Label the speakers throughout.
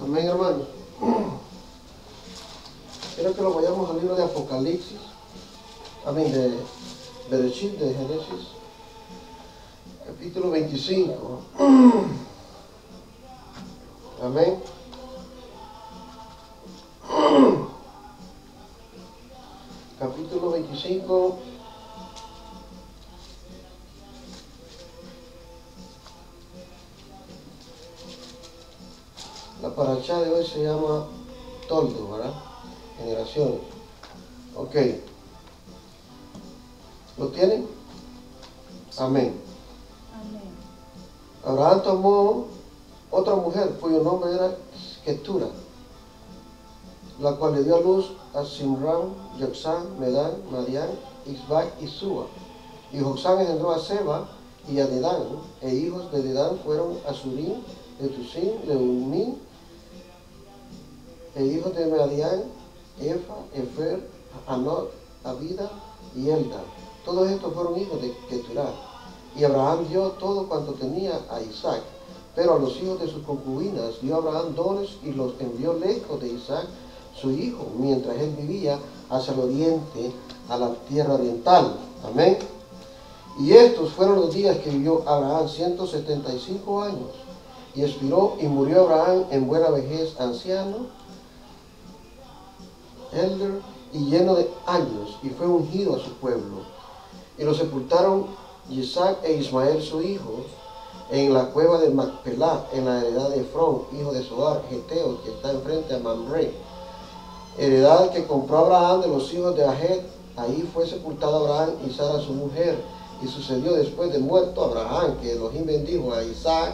Speaker 1: Amén, hermanos. Quiero que lo vayamos al libro de Apocalipsis. Amén, de Bereshit, de Génesis, capítulo 25. Amén. Capítulo 25. La parashá de hoy se llama Toldo, ¿verdad? Generaciones. Ok. ¿Lo tienen? Amén.
Speaker 2: Amén.
Speaker 1: Abraham tomó otra mujer cuyo nombre era Ketura, la cual le dio a luz a Simram, Joksán, Medán, Madián, Isbac y Sua. Y Joksán engendró a Seba y a Dedán, e hijos de Dedán fueron Asurim, Letusim, Leumim, e hijos de Madián, Efa, Efer, Anot, Abida y Elda. Todos estos fueron hijos de Keturah. Y Abraham dio todo cuanto tenía a Isaac, pero a los hijos de sus concubinas dio Abraham dones y los envió lejos de Isaac, su hijo, mientras él vivía hacia el oriente, a la tierra oriental. Amén. Y estos fueron los días que vivió Abraham, 175 años, y expiró y murió Abraham en buena vejez, anciano, elder y lleno de años, y fue ungido a su pueblo. Y lo sepultaron Isaac e Ismael su hijo en la cueva de Macpelá, en la heredad de Efrón, hijo de Zoar, Geteo, que está enfrente a Mamre, heredad que compró Abraham de los hijos de Ahed. Ahí fue sepultado Abraham y Sara su mujer. Y sucedió después de muerto Abraham, que Elohim bendijo a Isaac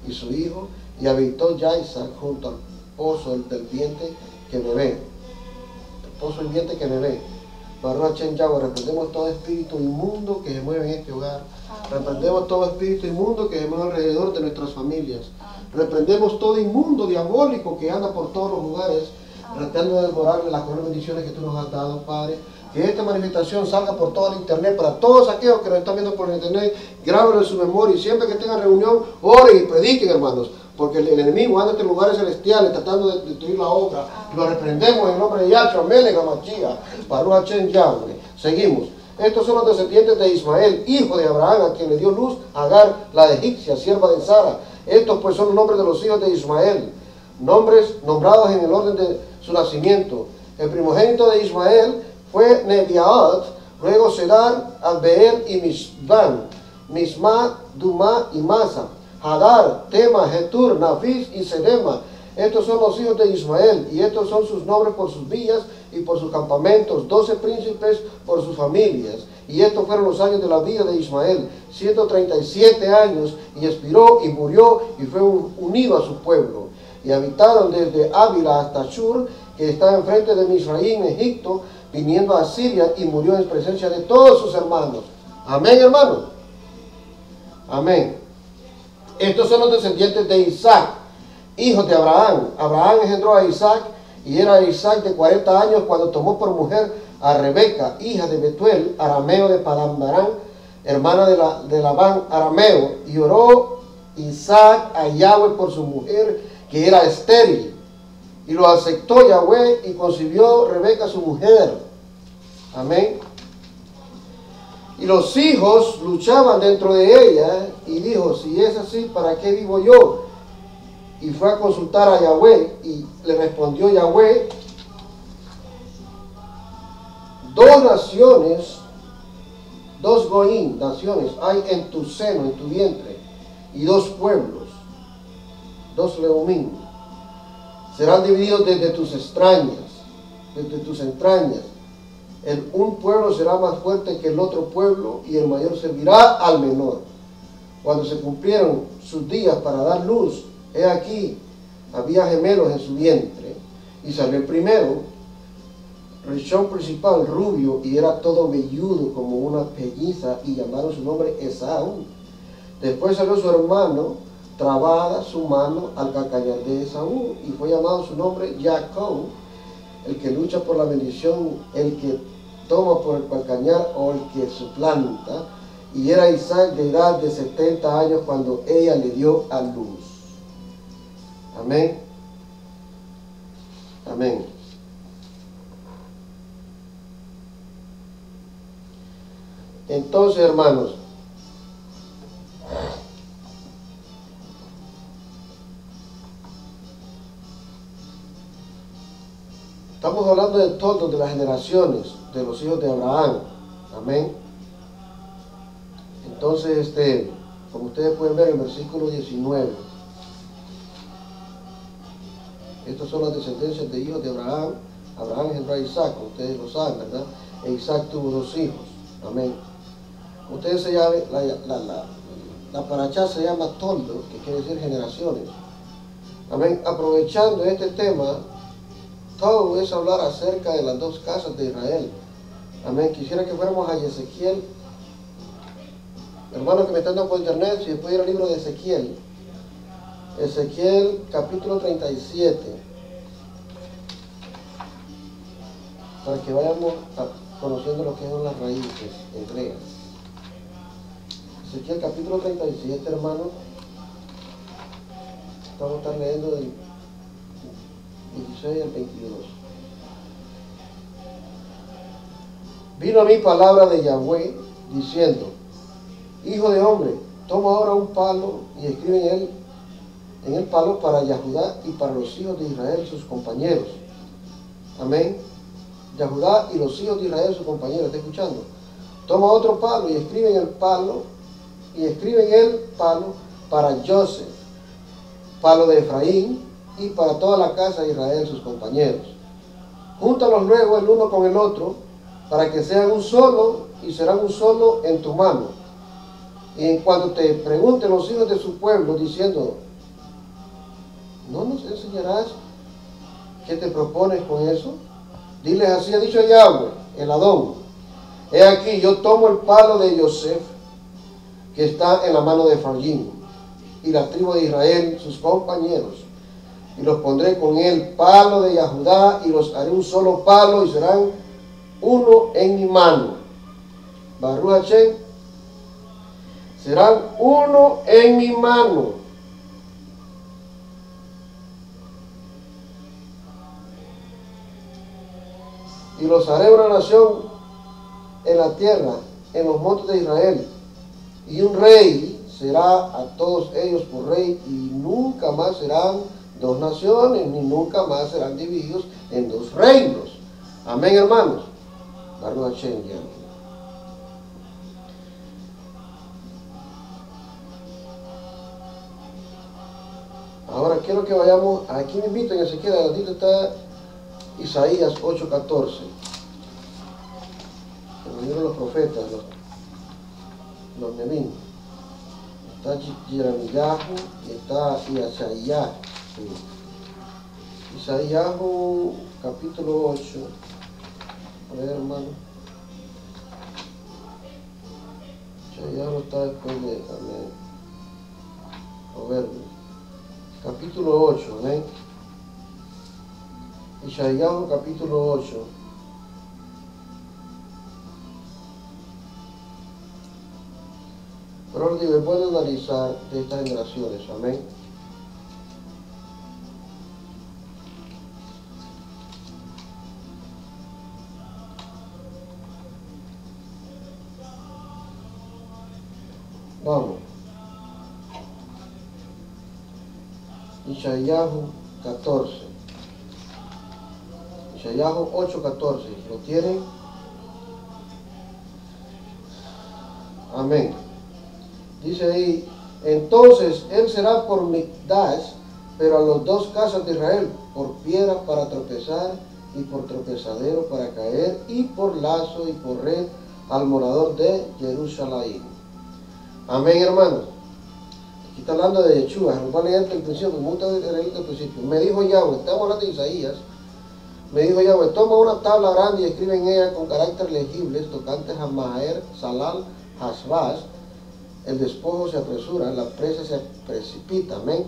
Speaker 1: y su hijo, y habitó ya Isaac junto al pozo del viento que bebé. Pozo viviente que bebé. Baruch Hashem Yahweh, reprendemos todo espíritu inmundo que se mueve en este hogar. Reprendemos todo espíritu inmundo que se mueve alrededor de nuestras familias. Reprendemos todo inmundo diabólico que anda por todos los lugares, tratando de devorarle las buenas bendiciones que tú nos has dado, Padre. Que esta manifestación salga por todo el internet, para todos aquellos que nos están viendo por el internet, grábenlo en su memoria, y siempre que tengan reunión, oren y prediquen, hermanos. Porque el enemigo anda en lugares celestiales tratando de destruir la obra. Lo reprendemos en el nombre de Yahshua, Melech HaMashiach, Baruch Hashem Yahweh. Seguimos. Estos son los descendientes de Ismael, hijo de Abraham, a quien le dio luz Agar, la egipcia, sierva de Sara. Estos pues son los nombres de los hijos de Ismael, nombres nombrados en el orden de su nacimiento. El primogénito de Ismael fue Nebiaot, luego Sedar, Adbeer y Mishban, Misma, Duma y Masa, Hadar, Tema, Getur, Nafis y Sedema. Estos son los hijos de Ismael, y estos son sus nombres por sus villas y por sus campamentos, 12 príncipes por sus familias. Y estos fueron los años de la vida de Ismael, 137 años, y expiró y murió y fue unido a su pueblo. Y habitaron desde Ávila hasta Shur, que está enfrente de Misraim, Egipto, viniendo a Siria, y murió en presencia de todos sus hermanos. Amén, hermanos. Amén. Estos son los descendientes de Isaac, hijos de Abraham. Abraham engendró a Isaac, y era Isaac de 40 años cuando tomó por mujer a Rebeca, hija de Betuel, arameo de Padán-Aram, hermana de Labán, arameo. Y oró Isaac a Yahweh por su mujer, que era estéril. Y lo aceptó Yahweh, y concibió Rebeca su mujer. Amén. Y los hijos luchaban dentro de ella, y dijo, si es así, ¿para qué vivo yo? Y fue a consultar a Yahweh, y le respondió Yahweh, dos naciones, dos goín, naciones, hay en tu seno, en tu vientre, y dos pueblos, dos leumín, serán divididos desde tus entrañas. Un pueblo será más fuerte que el otro pueblo, y el mayor servirá al menor. Cuando se cumplieron sus días para dar luz, he aquí, había gemelos en su vientre, y salió el primero, Rishon principal, rubio, y era todo velludo como una pelliza, y llamaron su nombre Esaú. Después salió su hermano, trabada su mano al calcañar de Esaú, y fue llamado su nombre Jacob, el que lucha por la bendición, el que toma por el calcañar o el que suplanta. Y era Isaac de edad de 70 años cuando ella le dio a luz. Amén. Amén. Entonces, hermanos, estamos hablando de todos, de las generaciones de los hijos de Abraham. Amén. Entonces, como ustedes pueden ver en el versículo 19, estas son las descendencias de hijos de Abraham. Abraham engendró a Isaac, como ustedes lo saben, ¿verdad? E Isaac tuvo 2 hijos. Amén. Ustedes se llaman, la parachá se llama toldo, que quiere decir generaciones. Amén. Aprovechando este tema, todo es hablar acerca de las 2 casas de Israel. Amén. Quisiera que fuéramos a Ezequiel. Hermanos que me están dando por internet, si después ir al libro de Ezequiel. Ezequiel capítulo 37. Para que vayamos conociendo lo que son las raíces hebreas. Ezequiel capítulo 37, hermanos. Vamos a estar leyendo del 16 al 22. Vino a mí palabra de Yahweh diciendo: Hijo de hombre, toma ahora un palo y escribe en el palo para Yahudá y para los hijos de Israel sus compañeros. Amén. Yahudá y los hijos de Israel sus compañeros. ¿Está escuchando? Toma otro palo y escribe en el palo para Joseph, palo de Efraín, y para toda la casa de Israel sus compañeros. Júntalos luego el uno con el otro, para que sean un solo, y serán un solo en tu mano. Y en cuanto te pregunten los hijos de su pueblo, diciendo: ¿no nos enseñarás qué te propones con eso? Diles: así ha dicho Yahweh, el Adón: he aquí, yo tomo el palo de Joseph, que está en la mano de Efraín, y la tribu de Israel, sus compañeros, y los pondré con el palo de Yahudá, y los haré un solo palo, y serán uno en mi mano. Baruch Hashem, serán uno en mi mano. Y los haré una nación en la tierra, en los montes de Israel. Y un rey será a todos ellos por rey, y nunca más serán 2 naciones, ni nunca más serán divididos en 2 reinos. Amén, hermanos. Baruch Hashem, ya. Ahora quiero que vayamos, aquí me invito en Ezequiel, adelantito está Isaías 8:14. En el libro de los profetas, los Nevim. Está Jeremías y está Isaías. Isaías capítulo 8. A ver, hermano. Isaías no está después de Proverbios. Capítulo 8, amén. Isaías capítulo 8. Pero ahora digo, puedo analizar de estas generaciones, amén. Vamos. Isaías 14. Isaías 8:14. ¿Lo tienen? Amén. Dice ahí: entonces él será por Migdash, pero a las 2 casas de Israel, por piedra para tropezar, y por tropezadero para caer, y por lazo y por red al morador de Jerusalén. Amén, hermanos. Aquí está hablando de Yeshua. Nos va a leer el principio, me gusta leer el principio. Me dijo Yahweh, estamos hablando de Isaías. Me dijo Yahweh: toma una tabla grande y escribe en ella con carácter legibles tocantes a Maher, Salal, Hasbaz. El despojo se apresura, la presa se precipita. Amén.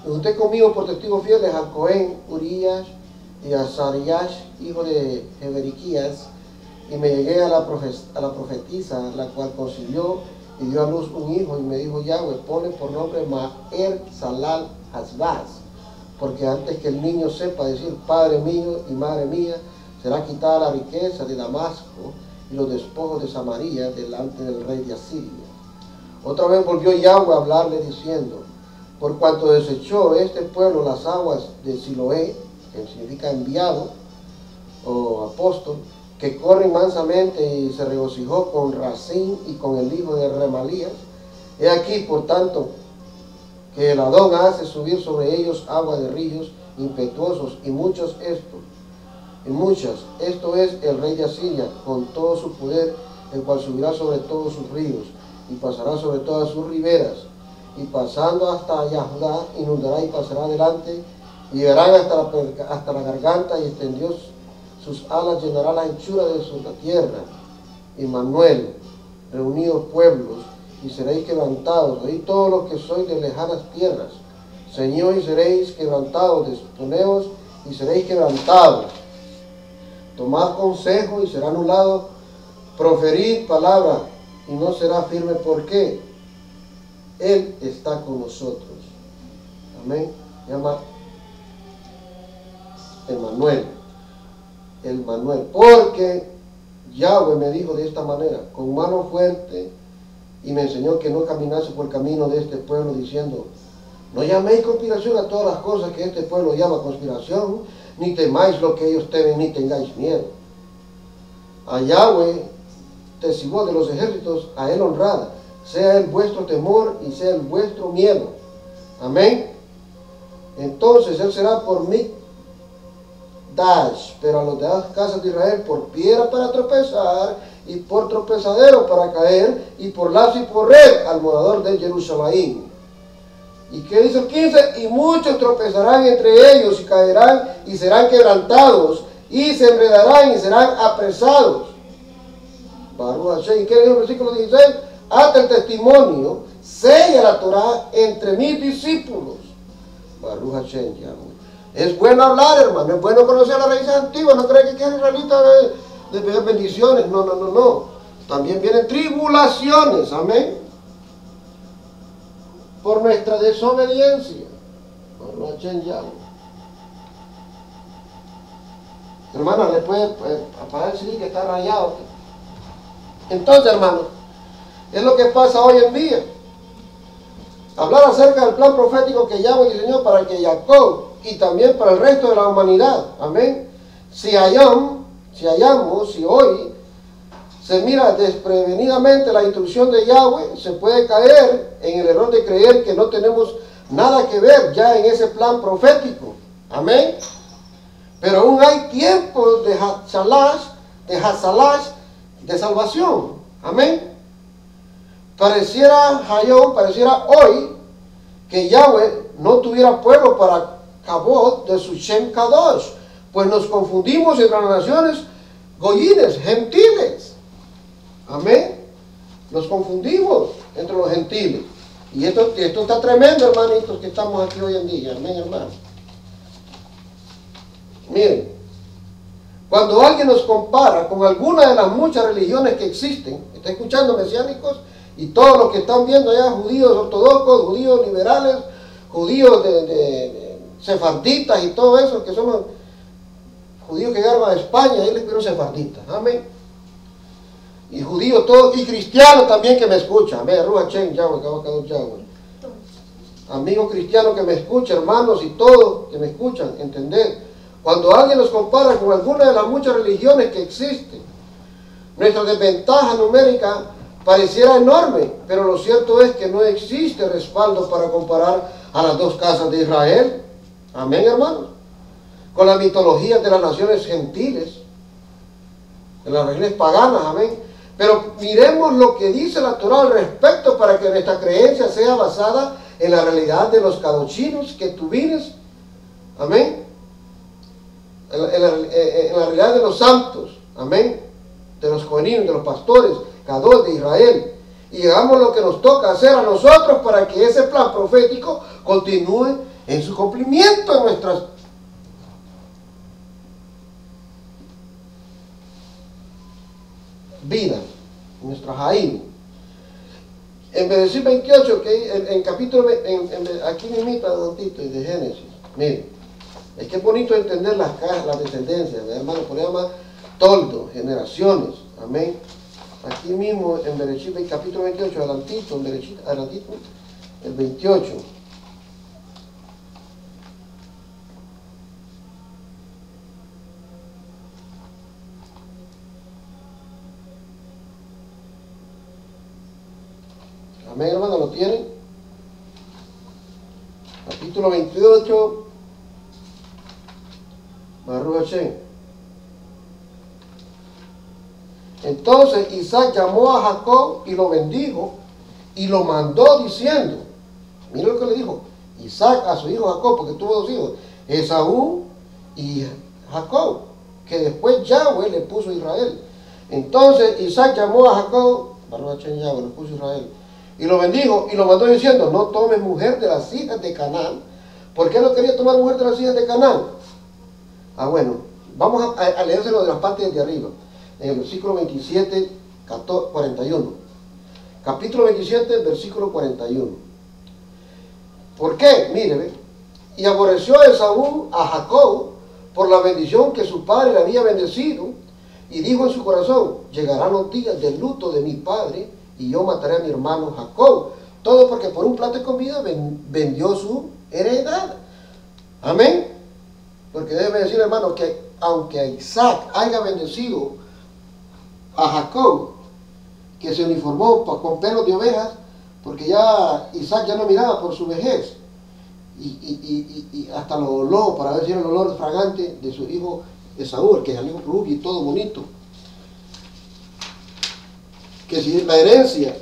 Speaker 1: Y junté conmigo por testigos fieles a Cohen, Urías y a Sarías, hijo de Jeberiquías, y me llegué a la profetisa, la cual concibió y dio a luz un hijo, y me dijo Yahweh: ponle por nombre Maher Salal Hasbaz, porque antes que el niño sepa decir Padre mío y Madre mía, será quitada la riqueza de Damasco y los despojos de Samaria delante del rey de Asiria. Otra vez volvió Yahweh a hablarle diciendo, por cuanto desechó este pueblo las aguas de Siloé, que significa enviado o apóstol, que corren mansamente y se regocijó con Racín y con el hijo de Remalías. He aquí, por tanto, que el Adón hace subir sobre ellos agua de ríos impetuosos y muchas, esto es el rey de Asiria, con todo su poder, el cual subirá sobre todos sus ríos y pasará sobre todas sus riberas, y pasando hasta Yahudá, inundará y pasará adelante, y llegarán hasta la garganta, y extendió sus alas, llenará la anchura de la tierra. Emmanuel, reunidos pueblos, y seréis quebrantados, oíd todos los que sois de lejanas tierras, Señor, y seréis quebrantados, disponeos y seréis quebrantados. Tomad consejo y será anulado, proferid palabra y no será firme, porque Él está con nosotros. Amén. Llama Emmanuel. Porque Yahweh me dijo de esta manera, con mano fuerte, y me enseñó que no caminase por el camino de este pueblo, diciendo, no llaméis conspiración a todas las cosas que este pueblo llama conspiración, ni temáis lo que ellos temen, ni tengáis miedo. A Yahweh, Tesibó de los ejércitos, a Él honrad, sea Él vuestro temor y sea Él vuestro miedo. Amén. Entonces Él será por mí Dash, pero a los de las casas de Israel por piedra para tropezar, y por tropezadero para caer, y por lazo y por red al morador de Jerusalén. ¿Y qué dice el 15? Y muchos tropezarán entre ellos, y caerán, y serán quebrantados, y se enredarán, y serán apresados. Baruch Hashem. ¿Y qué dice el versículo 16? Hasta el testimonio, sella la Torah entre mis discípulos. Baruch Hashem, Yahweh. Es bueno hablar, hermano, es bueno conocer las raíces antiguas, no cree que es israelita de pedir bendiciones, no. También vienen tribulaciones, amén, por nuestra desobediencia. Hermana, le puede apagar el CD que está rayado. Entonces, hermanos, es lo que pasa hoy en día. Hablar acerca del plan profético que Yahweh diseñó para que Jacob y también para el resto de la humanidad. Amén. Si hoy se mira desprevenidamente la instrucción de Yahweh, se puede caer en el error de creer que no tenemos nada que ver ya en ese plan profético. Amén. Pero aún hay tiempos de salvación. Amén. Pareciera hoy que Yahweh no tuviera pueblo para Kabod de su Shem Kadosh, pues nos confundimos entre las naciones goyines, gentiles. Amén. Nos confundimos entre los gentiles. Y esto está tremendo, hermanitos, que estamos aquí hoy en día. Amén, hermano. Miren, cuando alguien nos compara con alguna de las muchas religiones que existen, está escuchando mesiánicos y todos los que están viendo allá, judíos ortodoxos, judíos liberales, judíos de sefarditas y todo eso, que somos judíos que llegaron a España, ahí les vieron sefarditas, amén. Y judíos todos, y cristianos también que me escuchan, amén, amigos cristianos que me escuchan, hermanos y todos que me escuchan, entender. Cuando alguien nos compara con alguna de las muchas religiones que existen, nuestra desventaja numérica pareciera enorme, pero lo cierto es que no existe respaldo para comparar a las dos casas de Israel. Amén, hermanos. Con las mitologías de las naciones gentiles, de las religiones paganas, amén. Pero miremos lo que dice la Torah al respecto para que nuestra creencia sea basada en la realidad de los kadochinos que tú vienes, amén. En la realidad de los santos, amén, de los coheninos, de los pastores, Kadosh de Israel, y hagamos lo que nos toca hacer a nosotros para que ese plan profético continúe en su cumplimiento en nuestras vidas, en nuestra Jaim. En versículo 28, que en capítulo, aquí me imita tantito de Génesis. Miren, es que es bonito entender las descendencias, ¿verdad, hermano? Por eso llama toldo, generaciones. Amén. Aquí mismo en Bereshit, capítulo 28, adelantito, en Bereshit, adelantito, el 28. Amén, hermano, ¿lo tienen? Capítulo 28, Baruch Hashem. Entonces Isaac llamó a Jacob y lo bendijo y lo mandó diciendo, mira lo que le dijo Isaac a su hijo Jacob, porque tuvo dos hijos, Esaú y Jacob, que después Yahweh le puso a Israel. Entonces Isaac llamó a Jacob, Baruch Hashem Yahweh le puso a Israel, y lo bendijo y lo mandó diciendo, no tomes mujer de las hijas de Canaán. ¿Por qué no quería tomar mujer de las hijas de Canaán? Bueno, vamos a leérselo de las partes de arriba. En el versículo 27, 41. Capítulo 27, versículo 41. ¿Por qué? Mire, ¿ve? Y aborreció Esaú a Jacob por la bendición que su padre le había bendecido, y dijo en su corazón, llegarán los días del luto de mi padre, y yo mataré a mi hermano Jacob. Todo porque por un plato de comida vendió su heredad. Amén. Porque debe decir, hermano, que aunque Isaac haya bendecido a Jacob, que se uniformó con pelos de ovejas, porque ya Isaac ya no miraba por su vejez, y hasta lo oló para ver si era el olor fragante de su hijo Esaú, el que es el hijo rubio y todo bonito. Que si la herencia,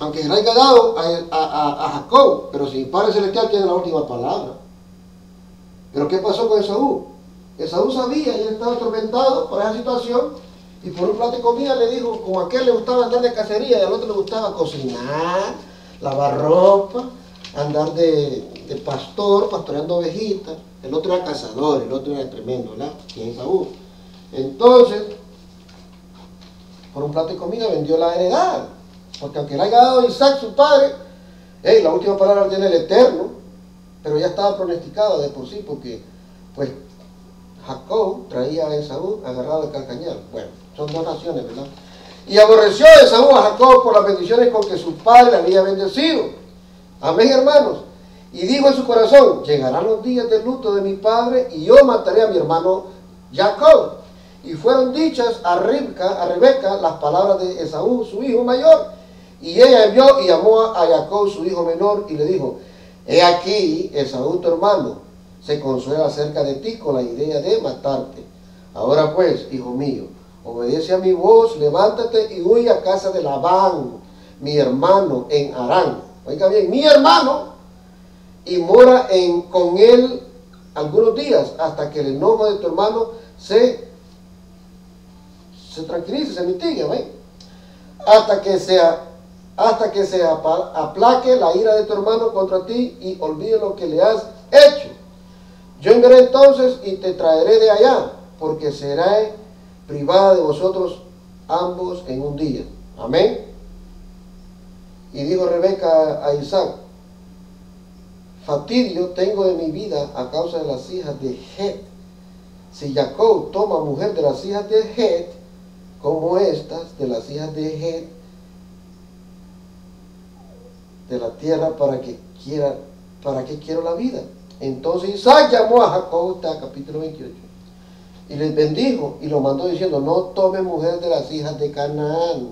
Speaker 1: aunque se la haya dado a Jacob, pero si el Padre Celestial tiene la última palabra. Pero ¿qué pasó con Esaú? Esaú sabía, y él estaba atormentado por esa situación, y por un plato de comida le dijo, como a aquel le gustaba andar de cacería y al otro le gustaba cocinar, lavar ropa, andar de pastor, pastoreando ovejitas. El otro era cazador, el otro era tremendo, ¿verdad? Que es Esaú. Entonces, por un plato de comida vendió la heredad, porque aunque le haya dado a Isaac su padre, la última palabra la tiene el Eterno, pero ya estaba pronosticado de por sí, porque pues Jacob traía a Esaú agarrado de calcañar. Bueno, son dos naciones, ¿verdad? Y aborreció a Esaú a Jacob por las bendiciones con que su padre le había bendecido. Amén, hermanos. Y dijo en su corazón, llegarán los días del luto de mi padre y yo mataré a mi hermano Jacob. Y fueron dichas a Rebeca las palabras de Esaú, su hijo mayor. Y ella envió y llamó a Jacob, su hijo menor, y le dijo, he aquí, Esaú tu hermano se consuela acerca de ti con la idea de matarte. Ahora pues, hijo mío, obedece a mi voz, levántate y huye a casa de Labán, mi hermano, en Harán. Oiga bien, mi hermano, y mora con él algunos días, hasta que el enojo de tu hermano se tranquilice, se mitigue, ¿ven? Hasta que se aplaque la ira de tu hermano contra ti y olvide lo que le has hecho. Yo enviaré entonces y te traeré de allá, porque seré privada de vosotros ambos en un día. Amén. Y dijo Rebeca a Isaac, fatidio tengo de mi vida a causa de las hijas de Het. Si Jacob toma mujer de las hijas de Het, como estas de las hijas de Het, de la tierra, ¿para qué quiero la vida? Entonces Isaac llamó a Jacob, está capítulo 28, y les bendijo y lo mandó diciendo, no tome mujer de las hijas de Canaán,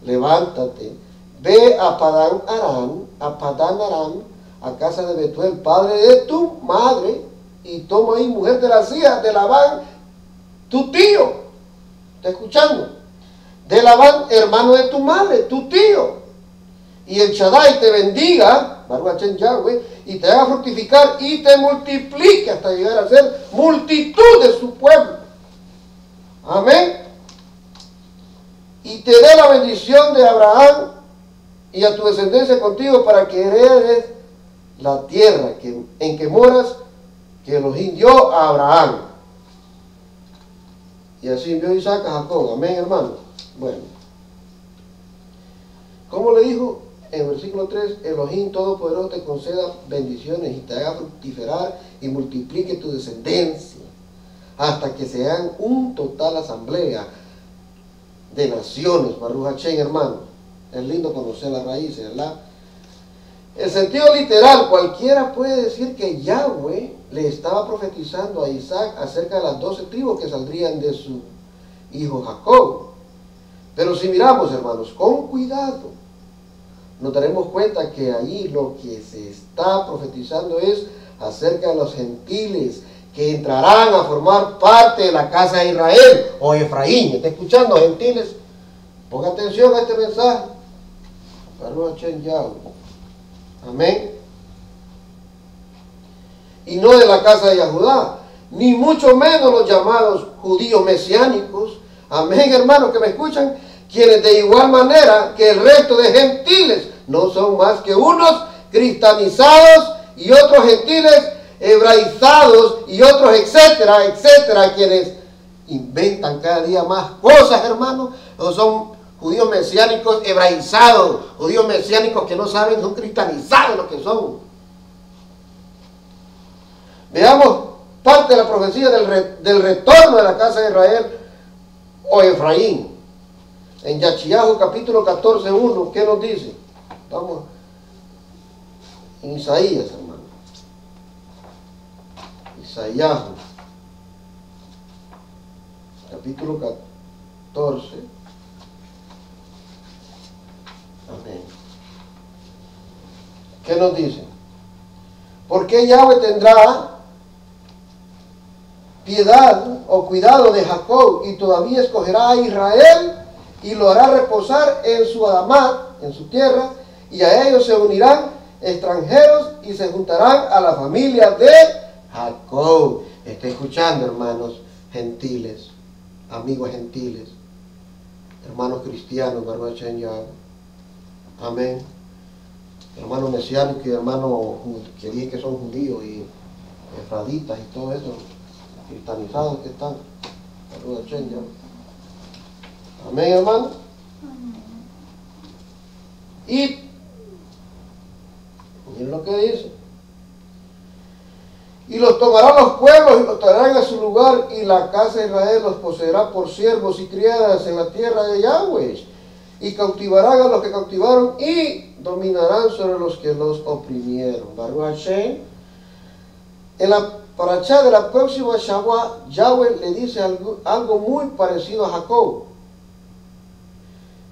Speaker 1: levántate, ve a Padán Aram, a casa de Betuel, padre de tu madre, y toma ahí mujer de las hijas de Labán, tu tío. ¿Está escuchando? De Labán, hermano de tu madre, tu tío. Y el Shaddai te bendiga, Baruch Hashem Yahweh, y te haga fructificar y te multiplique hasta llegar a ser multitud de su pueblo. Amén. Y te dé la bendición de Abraham y a tu descendencia contigo para que heredes la tierra en que moras, que Elohim dio a Abraham. Y así envió Isaac a Jacob. Amén, hermano. Bueno. ¿Cómo le dijo? en el versículo 3, Elohim Todopoderoso te conceda bendiciones y te haga fructificar y multiplique tu descendencia hasta que sean un total asamblea de naciones. Baruch Hashem, hermano. Es lindo conocer las raíces, ¿verdad? El sentido literal, cualquiera puede decir que Yahweh le estaba profetizando a Isaac acerca de las 12 tribus que saldrían de su hijo Jacob. Pero si miramos, hermanos, con cuidado, nos daremos cuenta que ahí lo que se está profetizando es acerca de los gentiles que entrarán a formar parte de la casa de Israel o Efraín. ¿Está escuchando, gentiles? Ponga atención a este mensaje. Baruch Hashem Yahweh. Amén. Y no de la casa de Yahudá, ni mucho menos los llamados judíos mesiánicos. Amén, hermanos, que me escuchan, quienes de igual manera que el resto de gentiles no son más que unos cristianizados y otros gentiles hebraizados y otros, etcétera, etcétera, quienes inventan cada día más cosas, hermanos, o son judíos mesiánicos hebraizados, judíos mesiánicos que no saben, son cristianizados lo que son. Veamos parte de la profecía del retorno de la casa de Israel o Efraín. En Yachiyahu capítulo 14, 1, ¿qué nos dice? Vamos, en Isaías, hermano. Isaías, capítulo 14. Amén. ¿Qué nos dice? Porque Yahweh tendrá piedad o cuidado de Jacob y todavía escogerá a Israel y lo hará reposar en su Adamat, en su tierra, y a ellos se unirán extranjeros y se juntarán a la familia de Jacob. Está escuchando, hermanos gentiles, amigos gentiles, hermanos cristianos, Baruch Hashem Yahweh. Amén. Hermanos mesiánicos y hermanos que dije que son judíos y efraditas y todo eso, cristianizados que están. Baruch Hashem Yahweh. Amén, hermano. Y miren lo que dice. Y los tomarán los pueblos y los traerán a su lugar, y la casa de Israel los poseerá por siervos y criadas en la tierra de Yahweh, y cautivarán a los que cautivaron y dominarán sobre los que los oprimieron. Baruch Hashem. En la parashá de la próxima Shabbat, Yahweh le dice algo muy parecido a Jacob.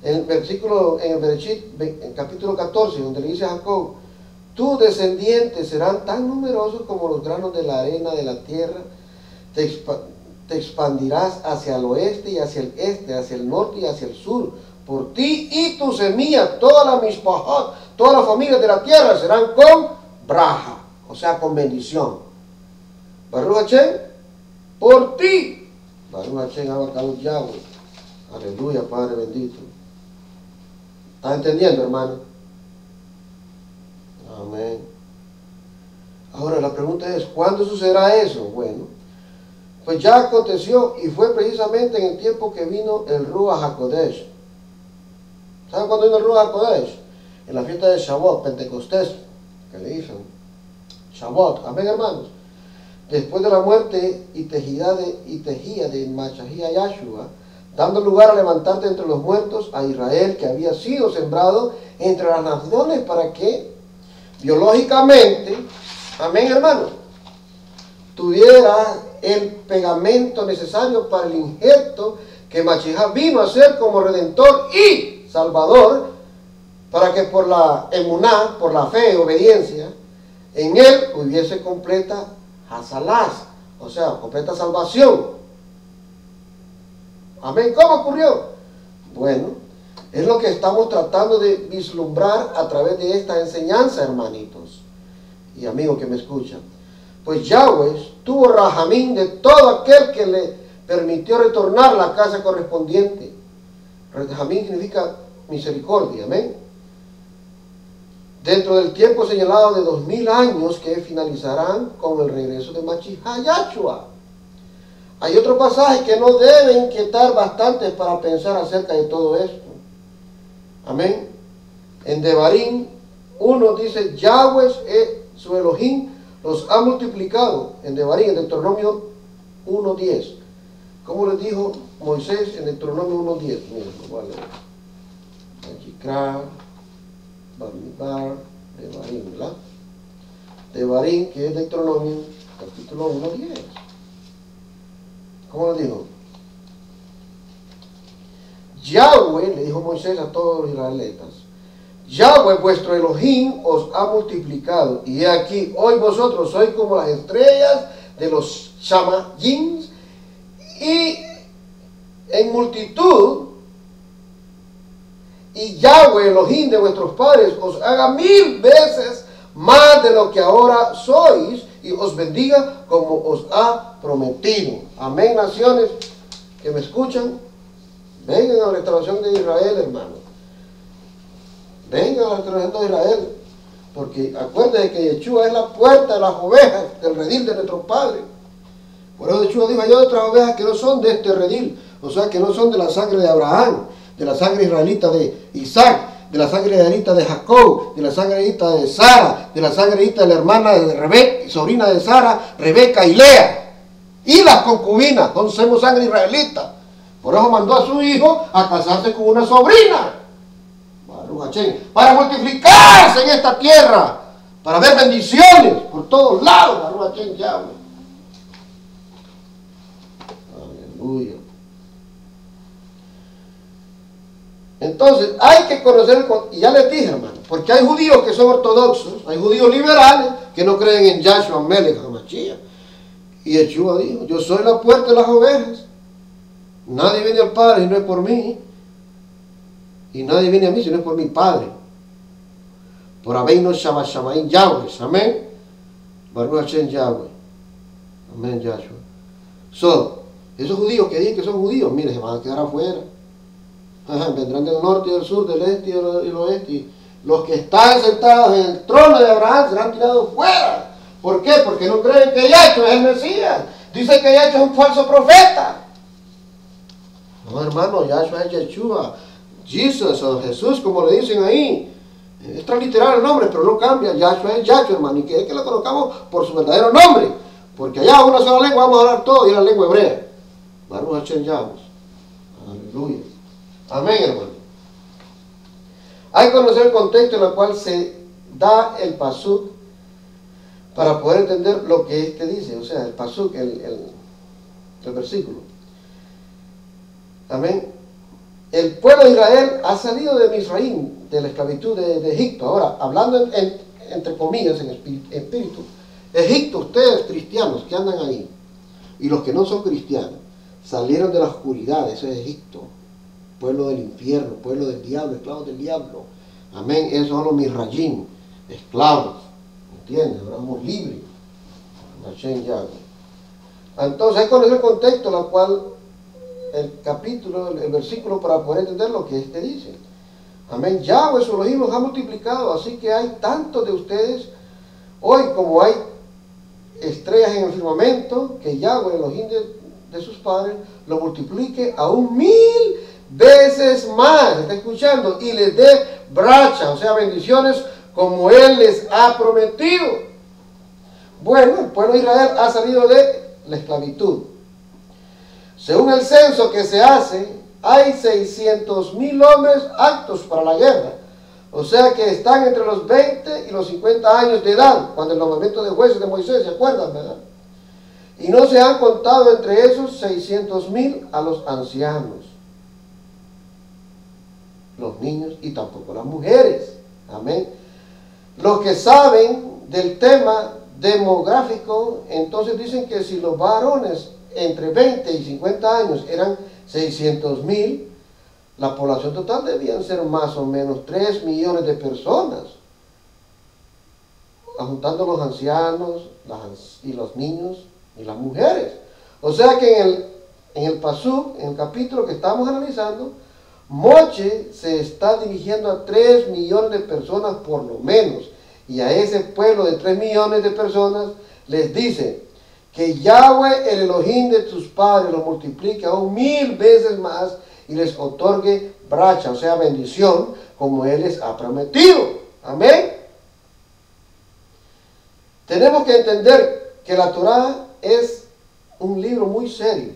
Speaker 1: En el versículo, en el Bereshit, en capítulo 14, donde le dice a Jacob: tus descendientes serán tan numerosos como los granos de la arena de la tierra, te expandirás hacia el oeste y hacia el este, hacia el norte y hacia el sur. Por ti y tu semilla, toda la mishpahot, todas las familias de la tierra serán con braja, o sea, con bendición. Baruch Hashem, por ti. Baruch Hashem, Abacabot Yahweh. Aleluya, Padre bendito. ¿Estás entendiendo, hermano? Amén. Ahora la pregunta es, ¿cuándo sucederá eso? Bueno, pues ya aconteció y fue precisamente en el tiempo que vino el Ruach HaKodesh. ¿Saben cuándo vino el Ruach HaKodesh? En la fiesta de Shavuot, Pentecostés, que le dicen Shavuot. Amén, hermanos. Después de la muerte y tejía de Machahía Yahshua, dando lugar a levantarte entre los muertos a Israel, que había sido sembrado entre las naciones, para que biológicamente, amén, hermano, tuviera el pegamento necesario para el injerto que Mashiach vino a ser como Redentor y Salvador, para que por la emuná, por la fe y obediencia, en él hubiese completa hasalás, o sea, completa salvación. Amén. ¿Cómo ocurrió? Bueno, es lo que estamos tratando de vislumbrar a través de esta enseñanza, hermanitos y amigos que me escuchan. Pues Yahweh tuvo rahamín de todo aquel que le permitió retornar a la casa correspondiente. Rahamín significa misericordia, amén. Dentro del tiempo señalado de 2000 años que finalizarán con el regreso de Mashiach Yahshua. Hay otro pasaje que no debe inquietar bastante para pensar acerca de todo esto. Amén. En Devarim 1 dice, Yahweh su Elohim los ha multiplicado. En Devarim, en Deuteronomio 1:10. ¿Cómo les dijo Moisés en Deuteronomio 1:10? Miren, lo voy a leer. Vayikra, Bamidbar, Devarim, ¿verdad? Devarim, que es Deuteronomio, capítulo 1:10. ¿Cómo le dijo? Yahweh, le dijo Moisés a todos los israelitas, Yahweh vuestro Elohim os ha multiplicado, y he aquí, hoy vosotros sois como las estrellas de los Shamayim, y en multitud, y Yahweh Elohim de vuestros padres os haga 1000 veces más de lo que ahora sois, y os bendiga como os ha prometido. Amén, naciones que me escuchan. Vengan a la restauración de Israel, hermano. Vengan a la restauración de Israel. Porque acuérdense que Yeshua es la puerta de las ovejas del redil de nuestros padres. Por eso Yeshua dijo, hay otras ovejas que no son de este redil. O sea, que no son de la sangre de Abraham, de la sangre israelita de Isaac, de la sangre israelita de Jacob, de la sangre israelita de Sara, de la sangre israelita de la hermana de Rebeca, sobrina de Sara, Rebeca y Lea. Y las concubinas, no somos sangre israelita. Por eso mandó a su hijo a casarse con una sobrina, para multiplicarse en esta tierra, para ver bendiciones por todos lados. Aleluya. Entonces hay que conocer, y ya les dije, hermano, porque hay judíos que son ortodoxos, hay judíos liberales que no creen en Yahshua Melech HaMashiach. Y Yeshua dijo, yo soy la puerta de las ovejas. Nadie viene al Padre si no es por mí. Y nadie viene a mí si no es por mi Padre. Por Abeinu Shabbat Shamaim Yahweh. Amén. Baruch Hashem Yahweh. Amén, Yahshua. Esos judíos que dicen que son judíos, mire, se van a quedar afuera. Vendrán del norte y del sur, del este y del oeste. Y los que están sentados en el trono de Abraham serán tirados fuera. ¿Por qué? Porque no creen que Yahshua es el Mesías. Dicen que Yahshua es un falso profeta. No, hermano, Yahshua es Yeshua, Jesus o Jesús, como le dicen ahí. Es transliteral el nombre, pero no cambia. Yahshua es Yahshua, hermano, y que es que lo colocamos por su verdadero nombre. Porque allá una sola lengua vamos a hablar todo, y es la lengua hebrea. Baruch Hashem Yahweh. Aleluya. Amén, hermano. Hay que conocer el contexto en el cual se da el pasuk para poder entender lo que este dice. O sea, el pasuk, el versículo. Amén. El pueblo de Israel ha salido de Misraim, de la esclavitud de Egipto. Ahora, hablando entre comillas en espíritu, Egipto, ustedes cristianos que andan ahí, y los que no son cristianos, salieron de la oscuridad, eso es Egipto, pueblo del infierno, pueblo del diablo, esclavos del diablo. Amén, esos son los Misrayim, esclavos, ¿entiendes? Ahora somos libres. Entonces hay que conocer el contexto en el cual el capítulo, el versículo, para poder entender lo que este dice. Amén. Yahweh su Elohim los ha multiplicado, así que hay tantos de ustedes hoy como hay estrellas en el firmamento, que Yahweh Elohim de sus padres lo multiplique aún 1000 veces más. ¿Está escuchando? Y les dé bracha, o sea, bendiciones como Él les ha prometido. Bueno, el pueblo de Israel ha salido de la esclavitud. Según el censo que se hace, hay 600,000 hombres aptos para la guerra. O sea que están entre los 20 y los 50 años de edad, cuando el nombramiento de jueces de Moisés, ¿se acuerdan, verdad? Y no se han contado entre esos 600,000 a los ancianos, los niños y tampoco las mujeres. Amén. Los que saben del tema demográfico, entonces dicen que si los varones entre 20 y 50 años eran 600,000, la población total debían ser más o menos 3 millones de personas, juntando los ancianos y los niños y las mujeres. O sea que en el pasuk, en el capítulo que estamos analizando, Moche se está dirigiendo a 3 millones de personas por lo menos, y a ese pueblo de 3 millones de personas les dice que Yahweh, el Elohim de tus padres, lo multiplique aún 1000 veces más, y les otorgue bracha, o sea, bendición, como Él les ha prometido. Amén. Tenemos que entender que la Torá es un libro muy serio.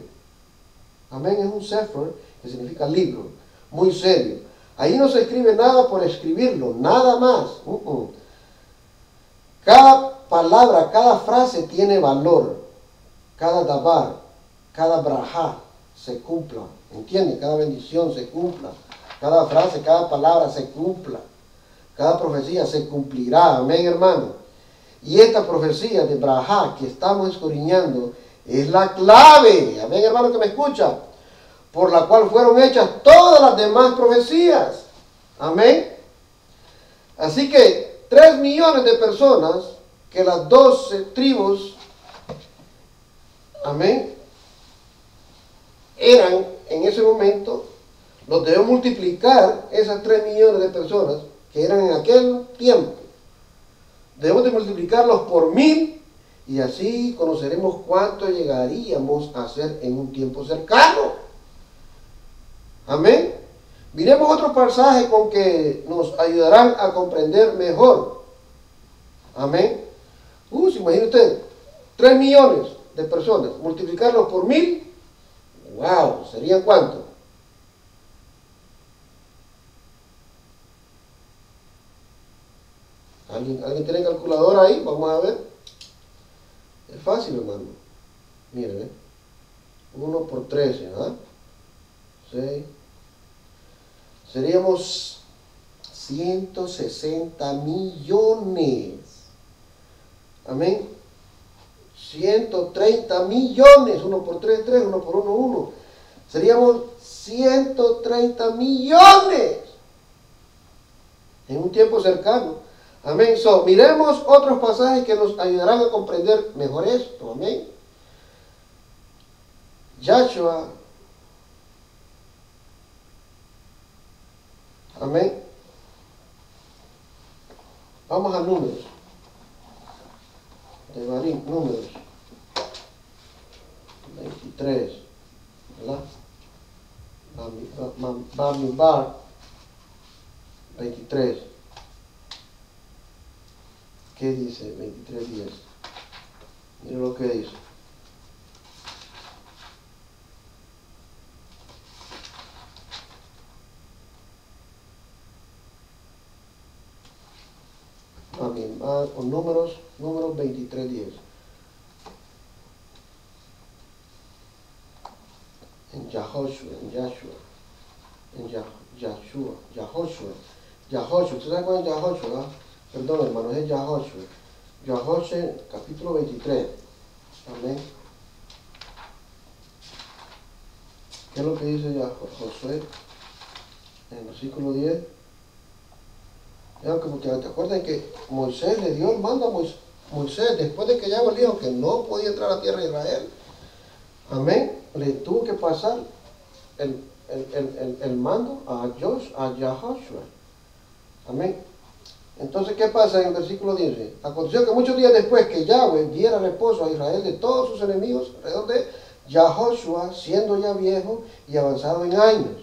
Speaker 1: Amén, es un sefer, que significa libro, muy serio. Ahí no se escribe nada por escribirlo, nada más. Cada palabra, cada frase tiene valor. Cada dabar, cada brajá se cumpla. ¿Entienden? Cada bendición se cumpla. Cada frase, cada palabra se cumpla. Cada profecía se cumplirá. Amén, hermano. Y esta profecía de brajá que estamos escudriñando es la clave. Amén, hermano que me escucha. Por la cual fueron hechas todas las demás profecías. Amén. Así que 3 millones de personas, que las 12 tribus, amén, eran en ese momento, los debemos multiplicar esas 3 millones de personas que eran en aquel tiempo. Debemos de multiplicarlos por 1000 y así conoceremos cuánto llegaríamos a ser en un tiempo cercano. Amén. Miremos otro pasaje con que nos ayudarán a comprender mejor. Amén. ¿Se imagina usted? 3 millones de personas, multiplicarlos por 1000. ¡Wow! ¿Serían cuánto? ¿Alguien tiene calculadora ahí? Vamos a ver. Es fácil, hermano. Miren, 1 por 13, ¿verdad? 6. Seríamos 160 millones. Amén. 130 millones. 1 por 3, 3. 1 por 1, 1. Seríamos 130 millones. En un tiempo cercano. Amén. Miremos otros pasajes que nos ayudarán a comprender mejor esto. Amén. Yahshua. Amén. Vamos a números. De Barín, números. 23. ¿Verdad? Bamidbar. 23. ¿Qué dice? 23:10. Miren lo que dice. Con números 23:10. En Yahoshua, ¿usted sabe cuál es Yahoshua? Perdón, hermano, es Yahoshua. Yahoshua, capítulo 23. Amén. ¿Qué es lo que dice Josué? En el versículo 10. Porque te acuerdan que Moisés le dio el mando a Moisés, después de que Yahweh le dijo que no podía entrar a la tierra de Israel. Amén. Le tuvo que pasar el mando a Yahoshua. Amén. Entonces, ¿qué pasa en el versículo 10? Aconteció que muchos días después que Yahweh diera reposo a Israel de todos sus enemigos alrededor de Yahoshua, siendo ya viejo y avanzado en años,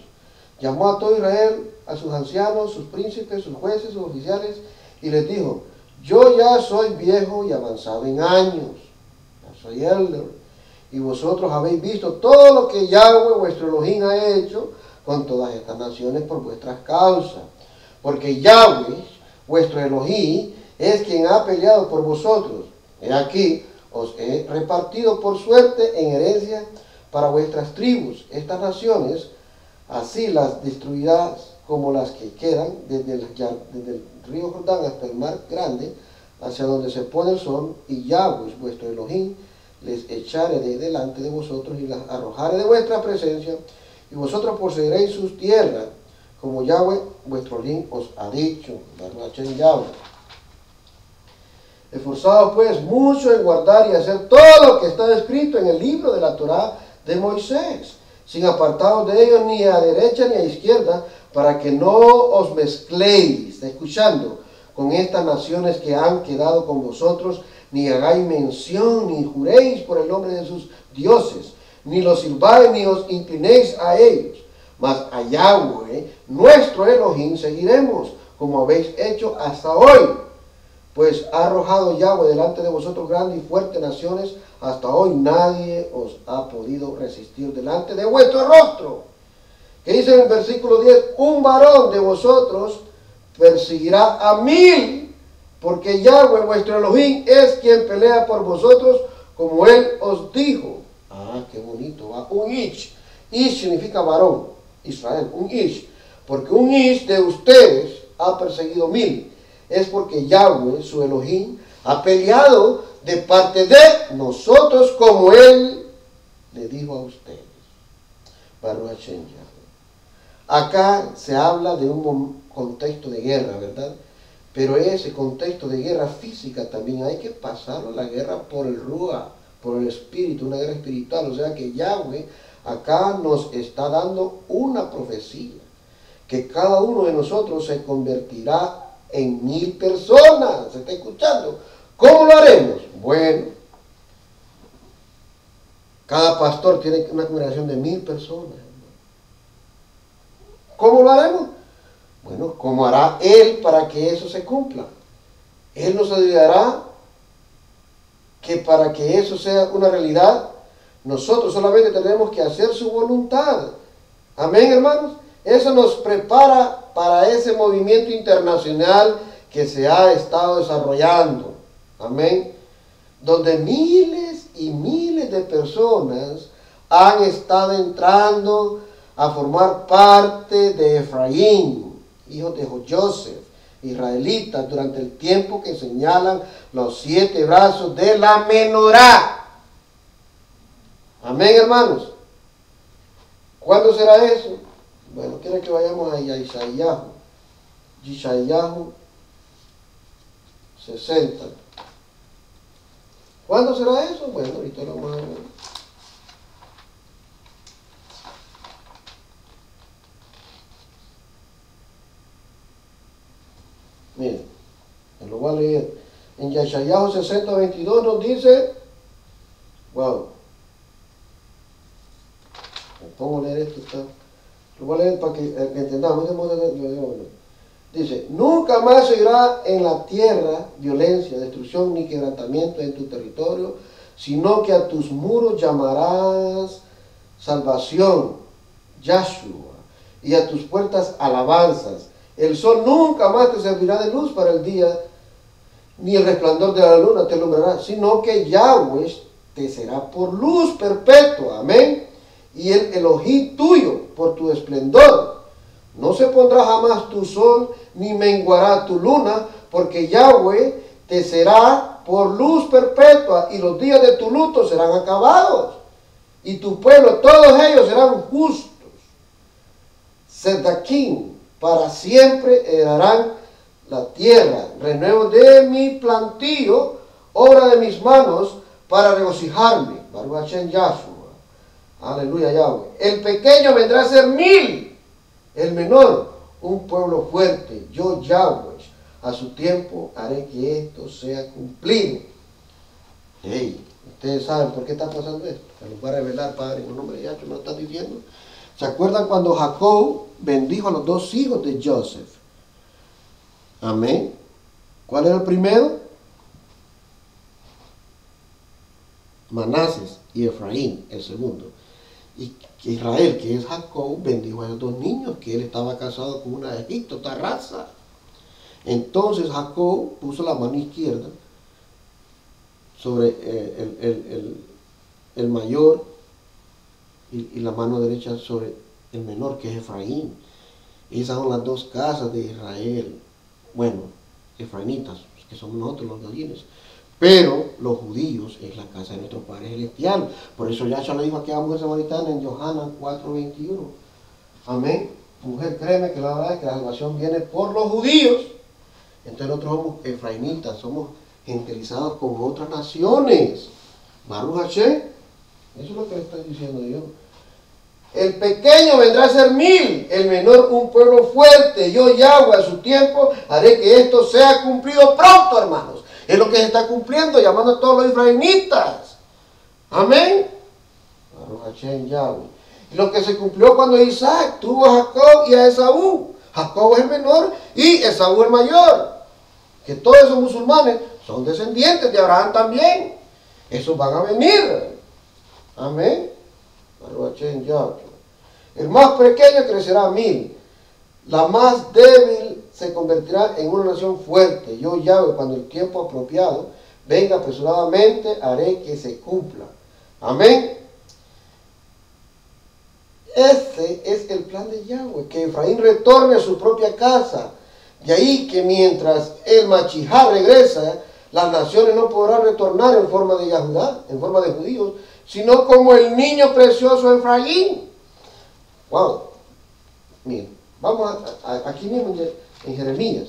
Speaker 1: llamó a todo Israel, a sus ancianos, sus príncipes, sus jueces, sus oficiales, y les dijo: yo ya soy viejo y avanzado en años, ya soy elder, y vosotros habéis visto todo lo que Yahweh vuestro Elohim ha hecho con todas estas naciones por vuestras causas, porque Yahweh vuestro Elohim es quien ha peleado por vosotros. He aquí, os he repartido por suerte en herencia para vuestras tribus estas naciones, así las destruirás como las que quedan desde el río Jordán hasta el mar grande, hacia donde se pone el sol, y Yahweh vuestro Elohim les echaré de delante de vosotros y las arrojaré de vuestra presencia, y vosotros poseeréis sus tierras, como Yahweh vuestro Elohim os ha dicho. Esforzados pues mucho en guardar y hacer todo lo que está escrito en el libro de la Torá de Moisés, sin apartaros de ellos ni a derecha ni a izquierda, para que no os mezcléis, ¿está escuchando?, con estas naciones que han quedado con vosotros, ni hagáis mención, ni juréis por el nombre de sus dioses, ni los sirváis, ni os inclinéis a ellos, mas a Yahweh, nuestro Elohim, seguiremos, como habéis hecho hasta hoy. Pues ha arrojado Yahweh delante de vosotros grandes y fuertes naciones, hasta hoy nadie os ha podido resistir delante de vuestro rostro. Que dice en el versículo 10, un varón de vosotros perseguirá a 1000, porque Yahweh vuestro Elohim es quien pelea por vosotros, como él os dijo. Ah, qué bonito, va. Un ish. Ish significa varón, Israel, un ish. Porque un ish de ustedes ha perseguido 1000. Es porque Yahweh, su Elohim, ha peleado de parte de nosotros, como él le dijo a ustedes. Baruch Hashem Yahweh. Acá se habla de un contexto de guerra, ¿verdad? Pero ese contexto de guerra física también hay que pasarlo, la guerra por el Ruach, por el Espíritu, una guerra espiritual. O sea que Yahweh acá nos está dando una profecía, que cada uno de nosotros se convertirá en 1000 personas. ¿Se está escuchando? ¿Cómo lo haremos? Bueno, cada pastor tiene una congregación de 1000 personas. ¿Cómo lo haremos? Bueno, ¿cómo hará Él para que eso se cumpla? Él nos ayudará que para que eso sea una realidad, nosotros solamente tenemos que hacer su voluntad. Amén, hermanos. Eso nos prepara para ese movimiento internacional que se ha estado desarrollando. Amén. Donde miles y miles de personas han estado entrando a formar parte de Efraín, hijos de Joseph, israelitas, durante el tiempo que señalan los 7 brazos de la menorá. Amén, hermanos. ¿Cuándo será eso? Bueno, quiero que vayamos a Isaías 60. ¿Cuándo será eso? Bueno, ahorita lo vamos a ver. Miren, me lo voy a leer. En Isaías 60, 22 nos dice, wow, me pongo a leer esto, lo voy a leer para que entendamos. Dice, nunca más se oirá en la tierra violencia, destrucción ni quebrantamiento en tu territorio, sino que a tus muros llamarás salvación, Yahshua, y a tus puertas alabanzas. El sol nunca más te servirá de luz para el día, ni el resplandor de la luna te alumbrará, sino que Yahweh te será por luz perpetua. Amén. Y el Elohim tuyo por tu esplendor. No se pondrá jamás tu sol, ni menguará tu luna, porque Yahweh te será por luz perpetua, y los días de tu luto serán acabados. Y tu pueblo, todos ellos serán justos. Sedakim, para siempre heredarán la tierra, renuevo de mi plantío, obra de mis manos, para regocijarme. Baruch Hashem Yahshua. Aleluya, Yahweh. El pequeño vendrá a ser 1000, el menor un pueblo fuerte. Yo, Yahweh, a su tiempo haré que esto sea cumplido. Hey, ustedes saben por qué está pasando esto. Se los voy a revelar, Padre, en el nombre de Yahshua, me lo están diciendo. ¿Se acuerdan cuando Jacob bendijo a los 2 hijos de Joseph? Amén. ¿Cuál era el primero? Manases, y Efraín, el segundo. Y Israel, que es Jacob, bendijo a esos 2 niños, que él estaba casado con una de Egipto, Tarraza. Entonces Jacob puso la mano izquierda sobre el mayor, y la mano derecha sobre el menor, que es Efraín. Esas son las 2 casas de Israel. Bueno, efraimitas, que somos nosotros los galiles. Pero los judíos es la casa de nuestro Padre Celestial. Por eso Yahshua le dijo aquí a la mujer samaritana en Yohanan 4:21. Amén. Mujer, créeme que la verdad es que la salvación viene por los judíos. Entonces nosotros somos efraimitas, somos gentilizados con otras naciones. Baruch Hashem. Eso es lo que le estoy diciendo yo. El pequeño vendrá a ser 1000, el menor un pueblo fuerte. Yo, Yahweh, a su tiempo haré que esto sea cumplido pronto, hermanos. Es lo que se está cumpliendo, llamando a todos los israelitas. Amén. Baruch Hashem, Yahweh. Lo que se cumplió cuando Isaac tuvo a Jacob y a Esaú. Jacob es el menor y Esaú el mayor. Que todos esos musulmanes son descendientes de Abraham también. Esos van a venir. Amén. El más pequeño crecerá a 1000. La más débil se convertirá en una nación fuerte. Yo, Yahweh, cuando el tiempo apropiado venga apresuradamente, haré que se cumpla. Amén. Ese es el plan de Yahweh, que Efraín retorne a su propia casa. De ahí que mientras el Machijá regresa, las naciones no podrán retornar en forma de Yahudá, en forma de judíos, sino como el niño precioso Efraín. Wow. Miren, vamos aquí mismo en Jeremías.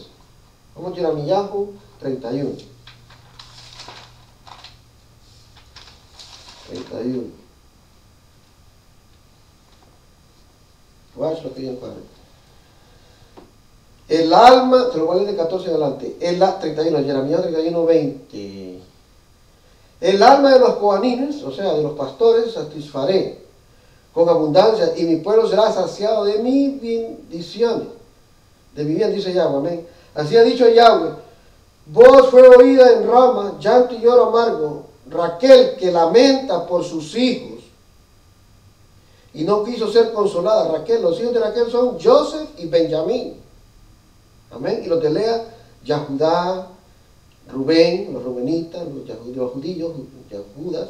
Speaker 1: Vamos a Jeremías 31. 31. Watch lo que hay en 40. El alma, te lo voy a leer de 14 en adelante. 31, Jeremías 31, 20. El alma de los coanines, o sea, de los pastores, satisfaré con abundancia, y mi pueblo será saciado de mis bendiciones. De mi bien, dice Yahweh, amén. Así ha dicho Yahweh: voz fue oída en Rama, llanto y lloro amargo. Raquel, que lamenta por sus hijos y no quiso ser consolada. Raquel, los hijos de Raquel son Joseph y Benjamín. Amén. Y los de Lea, Yahudá, Rubén, los rubenitas, los judíos, Yahudas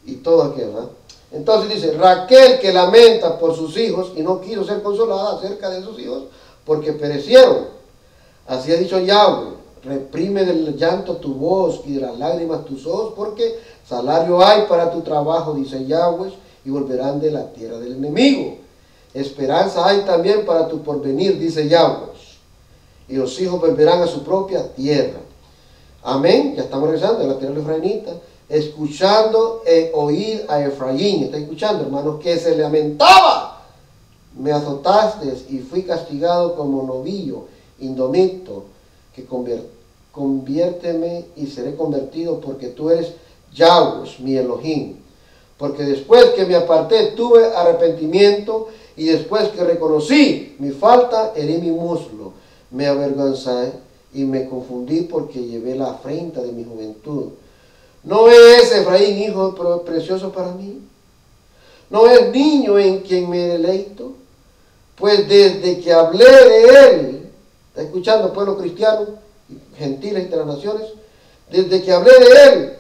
Speaker 1: y todo aquello, ¿verdad? Entonces dice: Raquel, que lamenta por sus hijos y no quiso ser consolada acerca de sus hijos porque perecieron. Así ha dicho Yahweh: reprime del llanto tu voz y de las lágrimas tus ojos, porque salario hay para tu trabajo, dice Yahweh, y volverán de la tierra del enemigo. Esperanza hay también para tu porvenir, dice Yahweh, y los hijos volverán a su propia tierra. Amén. Ya estamos regresando a la tierra de Efraínita, escuchando oír a Efraín. Está escuchando, hermanos, que se lamentaba. Me azotaste y fui castigado como novillo indomito, que conviérteme y seré convertido, porque tú eres Yahweh, mi Elohim. Porque después que me aparté tuve arrepentimiento, y después que reconocí mi falta, herí mi muslo, me avergoncé y me confundí, porque llevé la afrenta de mi juventud. ¿No es Efraín hijo precioso para mí? ¿No es niño en quien me deleito? Pues desde que hablé de él, ¿está escuchando, pueblo cristiano, gentiles entre las naciones? Desde que hablé de él,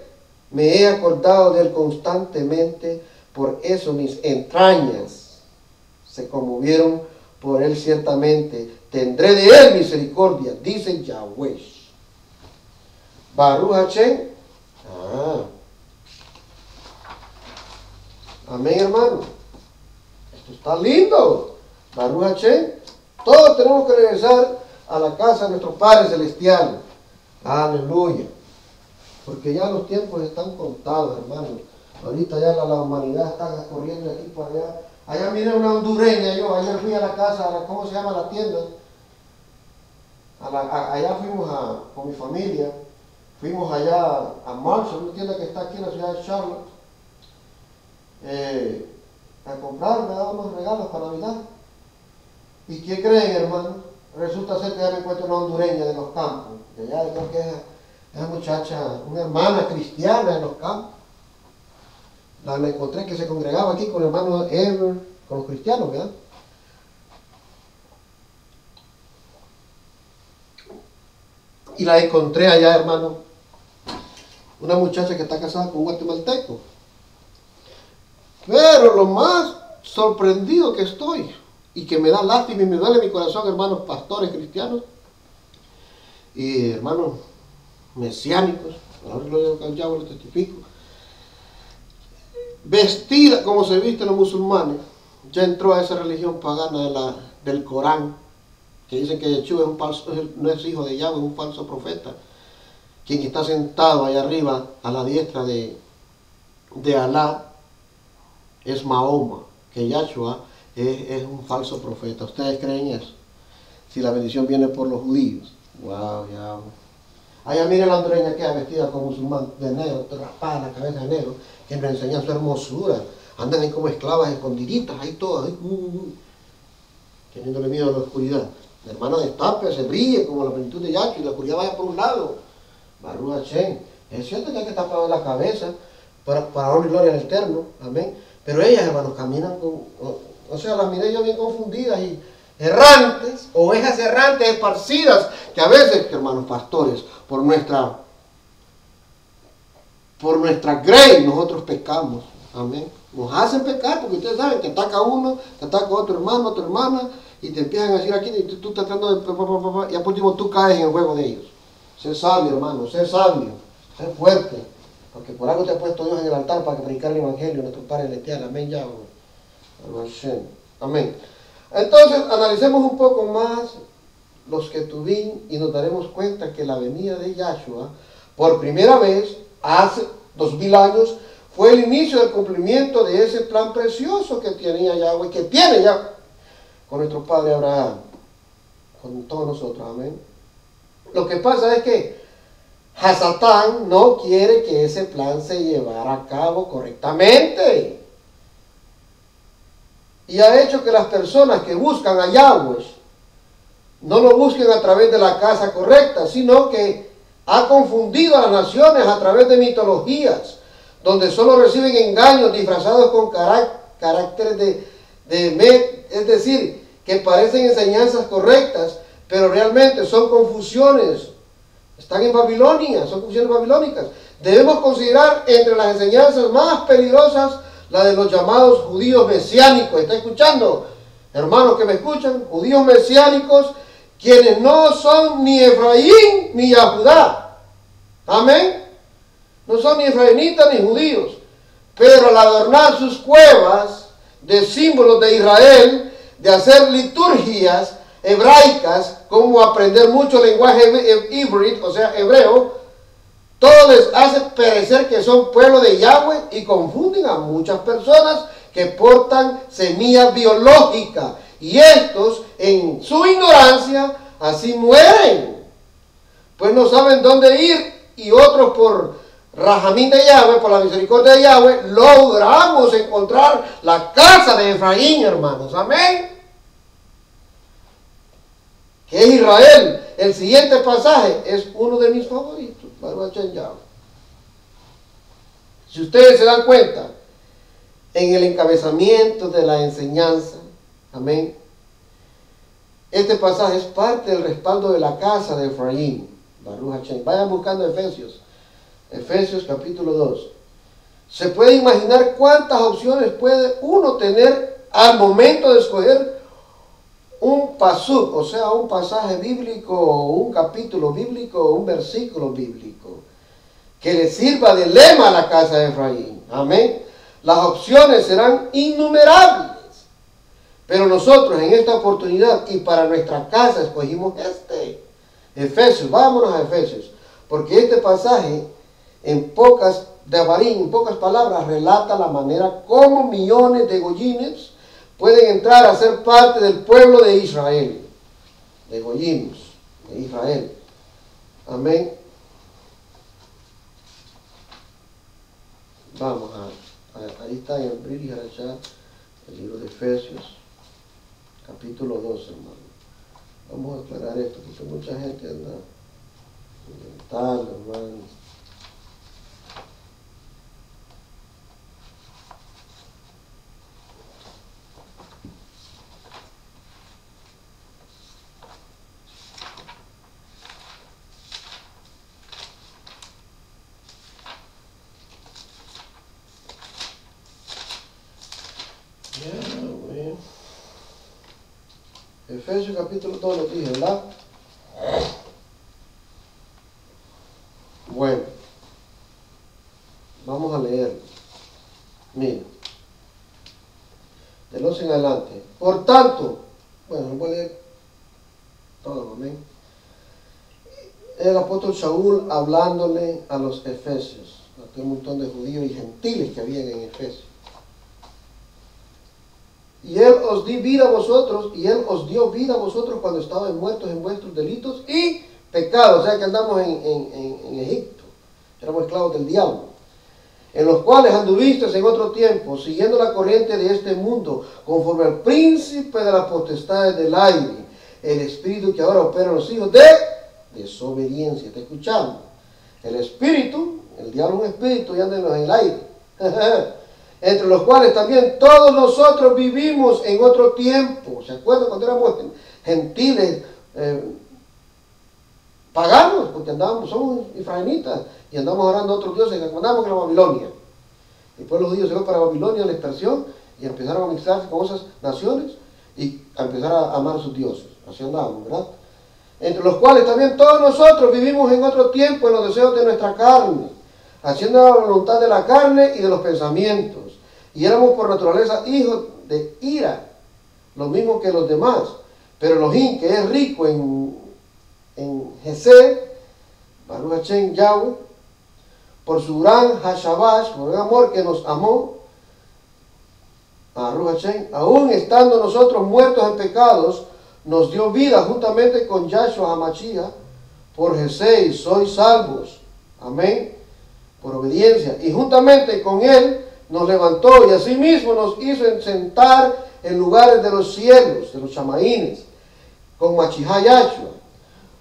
Speaker 1: me he acordado de él constantemente. Por eso mis entrañas se conmovieron por él ciertamente. Tendré de él misericordia, dice Yahweh. Baruch Hashem. Amén, hermano. Esto está lindo. Baruch Hashem. Todos tenemos que regresar a la casa de nuestro Padre Celestial. Aleluya. Porque ya los tiempos están contados, hermano. Ahorita ya la humanidad está corriendo de aquí para allá. Allá miré una hondureña yo. Ayer fui a la casa, ¿cómo se llama la tienda? Allá fuimos con mi familia. Fuimos allá a Marshall, una tienda que está aquí en la ciudad de Charlotte, a comprar, me daban unos regalos para Navidad. ¿Y qué creen, hermano? Resulta ser que ya me encuentro una hondureña de los campos. De allá creo que es esa muchacha, una hermana cristiana en los campos. La encontré que se congregaba aquí con el hermano Ever, con los cristianos, ¿verdad? Y la encontré allá, hermano, una muchacha que está casada con un guatemalteco. Pero lo más sorprendido que estoy, y que me da lástima y me duele mi corazón, hermanos pastores cristianos y hermanos mesiánicos, ahora lo testifico, vestida como se visten los musulmanes, ya entró a esa religión pagana del Corán, que dicen que Yeshua no es hijo de Yahweh, es un falso profeta. Quien está sentado allá arriba a la diestra de Alá es Mahoma, que Yahshua es un falso profeta. ¿Ustedes creen eso? Si la bendición viene por los judíos. Wow, ya. Allá miren la hondureña que es vestida como musulmán de negro, raspada la cabeza de negro, que nos enseña su hermosura. andan ahí como esclavas escondiditas, ahí todas, ahí, teniéndole miedo a la oscuridad. La hermana destape, se brille como la plenitud de Yahshua y la oscuridad vaya por un lado. Baruch Hashem. Es cierto que hay que tapar la cabeza para honra y gloria al Eterno, amén. Pero ellas, hermanos, caminan con, o sea, las miré yo bien confundidas y errantes, ovejas errantes, esparcidas, que a veces, hermanos pastores, por nuestra grey nosotros pecamos, amén. Nos hacen pecar porque ustedes saben que ataca uno, que ataca otro hermano, otra hermana, y te empiezan a decir aquí, y tú estás tratando de, y por último tú caes en el juego de ellos. Sé sabio, hermano, sé sabio, sé fuerte, porque por algo te ha puesto Dios en el altar para que predicar el Evangelio a nuestro Padre Celestial, amén, Yahweh, amén. Entonces, analicemos un poco más los que tuvimos y nos daremos cuenta que la venida de Yahshua, por primera vez, hace 2000 años, fue el inicio del cumplimiento de ese plan precioso que tenía Yahweh, que tiene ya con nuestro padre Abraham, con todos nosotros, amén. Lo que pasa es que Hasatán no quiere que ese plan se llevara a cabo correctamente. Y ha hecho que las personas que buscan a Yahweh no lo busquen a través de la casa correcta, sino que ha confundido a las naciones a través de mitologías, donde solo reciben engaños disfrazados con caracteres es decir, que parecen enseñanzas correctas, pero realmente son confusiones. Están en Babilonia, son confusiones babilónicas. Debemos considerar entre las enseñanzas más peligrosas la de los llamados judíos mesiánicos. ¿Está escuchando? Hermanos que me escuchan, judíos mesiánicos, quienes no son ni Efraín ni Judá. Amén. No son ni efraimitas ni judíos. Pero al adornar sus cuevas de símbolos de Israel, de hacer liturgias hebraicas, como aprender mucho lenguaje híbrido, o sea, hebreo, todo les hace parecer que son pueblo de Yahweh y confunden a muchas personas que portan semilla biológica. Y estos, en su ignorancia, así mueren. Pues no saben dónde ir y otros por Rajamín de Yahweh, por la misericordia de Yahweh, logramos encontrar la casa de Efraín, hermanos. Amén. Que es Israel. El siguiente pasaje es uno de mis favoritos. Si ustedes se dan cuenta, en el encabezamiento de la enseñanza, amén, este pasaje es parte del respaldo de la casa de Efraín. Vayan buscando Efesios capítulo 2. Se puede imaginar cuántas opciones puede uno tener al momento de escoger un pasuk, o sea, un pasaje bíblico, un capítulo bíblico, un versículo bíblico, que le sirva de lema a la casa de Efraín. Amén. Las opciones serán innumerables. Pero nosotros en esta oportunidad y para nuestra casa escogimos Efesios. Vámonos a Efesios. Porque este pasaje, en pocas palabras, relata la manera como millones de goyines pueden entrar a ser parte del pueblo de Israel. De goyinos, de Israel. Amén. Vamos ahí está en el Brit Hadashah, el libro de Efesios, capítulo 2, hermano. Vamos a aclarar esto, porque mucha gente anda inventando, hermano. Efesios capítulo 2 lo dije, ¿verdad? Bueno, vamos a leerlo. Mira, del 11 en adelante. Por tanto, bueno, lo voy a leer todo, amén. El apóstol Saúl hablándole a los efesios, a aquel montón de judíos y gentiles que habían en Efesios. Y Él os dio vida a vosotros, y Él os dio vida a vosotros cuando estaban muertos en vuestros delitos y pecados. O sea que andamos en Egipto, éramos esclavos del diablo. en los cuales anduviste en otro tiempo, siguiendo la corriente de este mundo, conforme al príncipe de las potestades del aire, el espíritu que ahora opera en los hijos de desobediencia. ¿Está escuchando? El espíritu, el diablo es un espíritu y anda en el aire. Entre los cuales también todos nosotros vivimos en otro tiempo. ¿Se acuerdan cuando éramos gentiles, paganos? Porque somos israelitas y andamos orando a otros dioses que andamos en la Babilonia. Después los judíos se van para Babilonia, la dispersión, y empezaron a mezclarse con esas naciones y a empezar a amar a sus dioses. Así andábamos, ¿verdad? Entre los cuales también todos nosotros vivimos en otro tiempo en los deseos de nuestra carne, haciendo la voluntad de la carne y de los pensamientos. Y éramos por naturaleza hijos de ira, lo mismo que los demás. Pero Elohim, que es rico en Gesed, Baruch Hashem Yahweh, por su gran Hashabash, por el amor que nos amó, Baruch Hashem, aún estando nosotros muertos en pecados, nos dio vida juntamente con Yahshua HaMashiach. Por Gesed sois salvos. Amén. Por obediencia. Y juntamente con él nos levantó y asimismo nos hizo sentar en lugares de los cielos, de los chamaínes, con Mashiach Yahshua,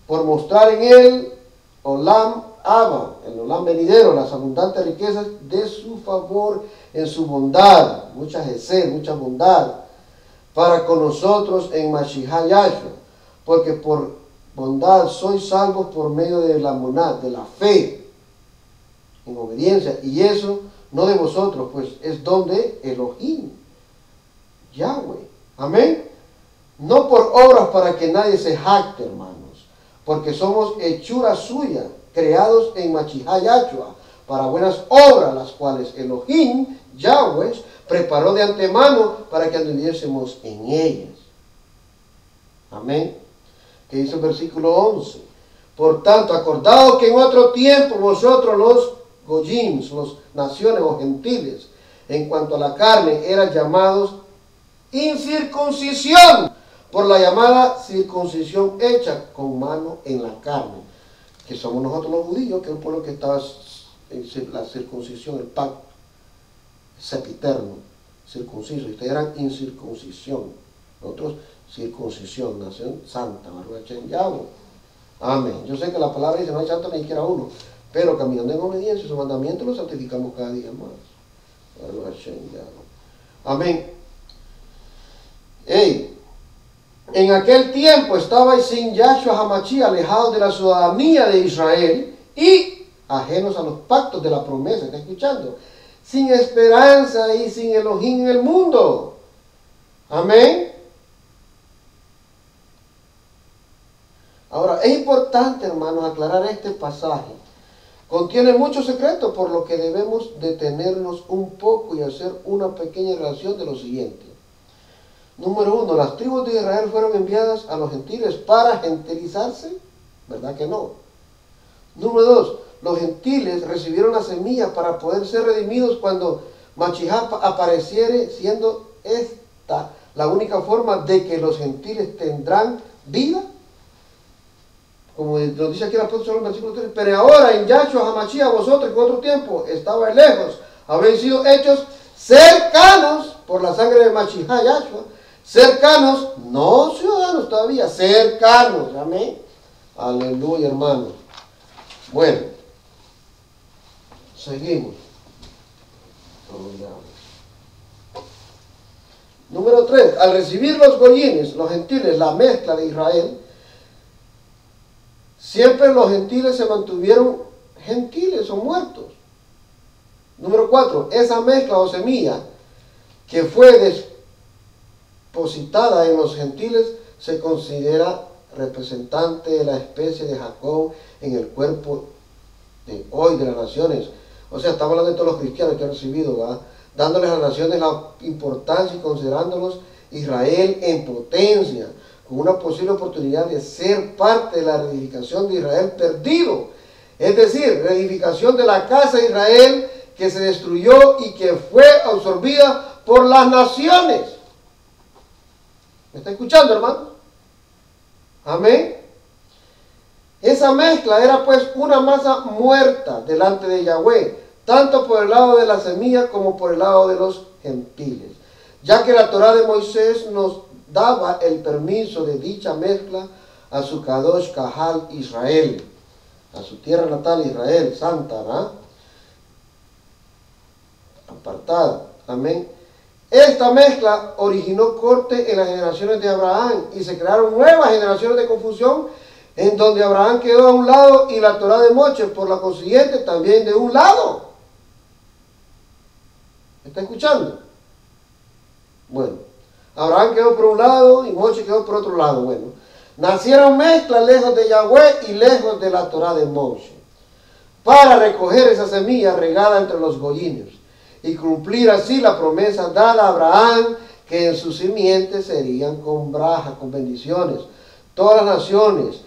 Speaker 1: por mostrar en él Olam Abba, el Olam venidero, las abundantes riquezas de su favor en su bondad, mucha gesed, mucha bondad, para con nosotros en Mashiach Yahshua, porque por bondad sois salvos por medio de la monad, de la fe, en obediencia, y eso no de vosotros, pues es don de Elohim, Yahweh, amén, no por obras para que nadie se jacte, hermanos, porque somos hechura suya, creados en Mashiach Yahshua, para buenas obras, las cuales Elohim, Yahweh, preparó de antemano para que anduviésemos en ellas. Amén. Que dice el versículo 11. Por tanto, acordaos que en otro tiempo vosotros los goyims, los naciones o gentiles, en cuanto a la carne, eran llamados incircuncisión, por la llamada circuncisión hecha con mano en la carne, que somos nosotros los judíos, que es un pueblo que estaba en la circuncisión, el pacto sepiterno, circunciso, y ustedes eran incircuncisión, nosotros circuncisión, nación santa, Baruch Hashem Yahweh. Amén. Yo sé que la palabra dice no hay santo ni siquiera uno, pero caminando en obediencia, su mandamiento lo santificamos cada día más. Baruch Hashem Yahweh. Amén. En aquel tiempo estabais sin Yahshua HaMashiach, alejados de la ciudadanía de Israel y ajenos a los pactos de la promesa. ¿Está escuchando? Sin esperanza y sin Elohim en el mundo. Amén. Ahora, es importante, hermanos, aclarar este pasaje. Contiene muchos secretos, por lo que debemos detenernos un poco y hacer una pequeña relación de lo siguiente. Número 1, las tribus de Israel fueron enviadas a los gentiles para gentilizarse, ¿verdad que no? Número 2, los gentiles recibieron la semilla para poder ser redimidos cuando Mashiach apareciere, siendo esta la única forma de que los gentiles tendrán vida. Como nos dice aquí el apóstol en el versículo 3, pero ahora en Yahshua HaMashiach vosotros que en otro tiempo estabais lejos, habéis sido hechos cercanos por la sangre de Mashiach Yahshua, cercanos, no ciudadanos todavía, cercanos, amén, aleluya, hermano. Bueno, seguimos. Número 3, al recibir los goyines, los gentiles, la mezcla de Israel, siempre los gentiles se mantuvieron gentiles o muertos. Número 4, esa mezcla o semilla que fue depositada en los gentiles se considera representante de la especie de Jacob en el cuerpo de hoy de las naciones. O sea, estamos hablando de todos los cristianos que han recibido, ¿verdad? Dándoles a las naciones la importancia y considerándolos Israel en potencia, con una posible oportunidad de ser parte de la reedificación de Israel perdido. Es decir, reedificación de la casa de Israel que se destruyó y que fue absorbida por las naciones. ¿Me está escuchando, hermano? Amén. Esa mezcla era pues una masa muerta delante de Yahweh, tanto por el lado de la semilla como por el lado de los gentiles, ya que la Torá de Moisés nos daba el permiso de dicha mezcla a su Kadosh Kahal Israel, a su tierra natal Israel, santa, ¿verdad? Apartada, amén. Esta mezcla originó corte en las generaciones de Abraham y se crearon nuevas generaciones de confusión en donde Abraham quedó a un lado y la Torá de Moche por la consiguiente también de un lado. ¿Me está escuchando? Bueno, Abraham quedó por un lado y Moche quedó por otro lado. Bueno, nacieron mezclas lejos de Yahweh y lejos de la Torá de Moche para recoger esa semilla regada entre los goyines y cumplir así la promesa dada a Abraham, que en su simiente serían con braja, con bendiciones, todas las naciones,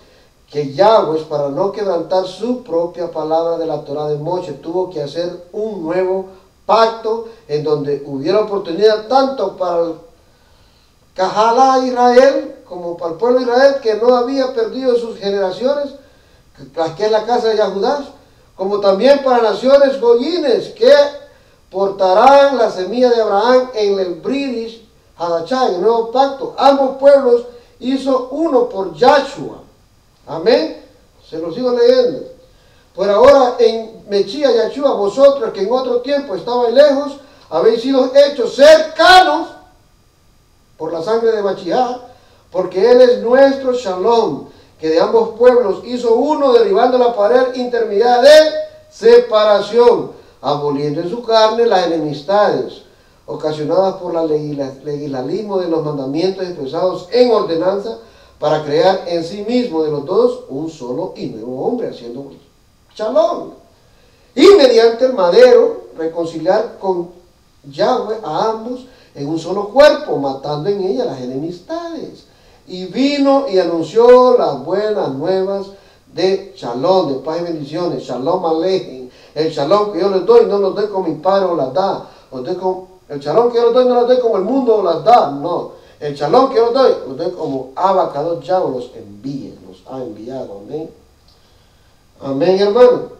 Speaker 1: que Yahweh, para no quebrantar su propia palabra de la Torá de Moche, tuvo que hacer un nuevo pacto en donde hubiera oportunidad tanto para el Kahalá Israel como para el pueblo de Israel, que no había perdido sus generaciones, que es la casa de Yahudá, como también para naciones goyines que portarán la semilla de Abraham en el British Hadachá, en el nuevo pacto. Ambos pueblos hizo uno por Yahshua. Amén. Se lo sigo leyendo. Por ahora en Mechía Yahshua, vosotros que en otro tiempo estabais lejos, habéis sido hechos cercanos por la sangre de Machiá, porque Él es nuestro Shalom, que de ambos pueblos hizo uno, derribando la pared intermediaria de separación, aboliendo en su carne las enemistades ocasionadas por el legislismo de los mandamientos expresados en ordenanza, para crear en sí mismo de los dos un solo y nuevo hombre, haciendo Shalom, y mediante el madero reconciliar con Yahweh a ambos en un solo cuerpo, matando en ella las enemistades. Y vino y anunció las buenas nuevas de Shalom, de paz y bendiciones, Shalom Alejem. El Shalom que yo les doy, no los doy como mi Padre os las da. El Shalom que yo les doy, no los doy como el mundo os las da. No, el Shalom que yo les doy como Abba Kadosh Yahweh los envíe, los ha enviado. Amén. Amén, hermano.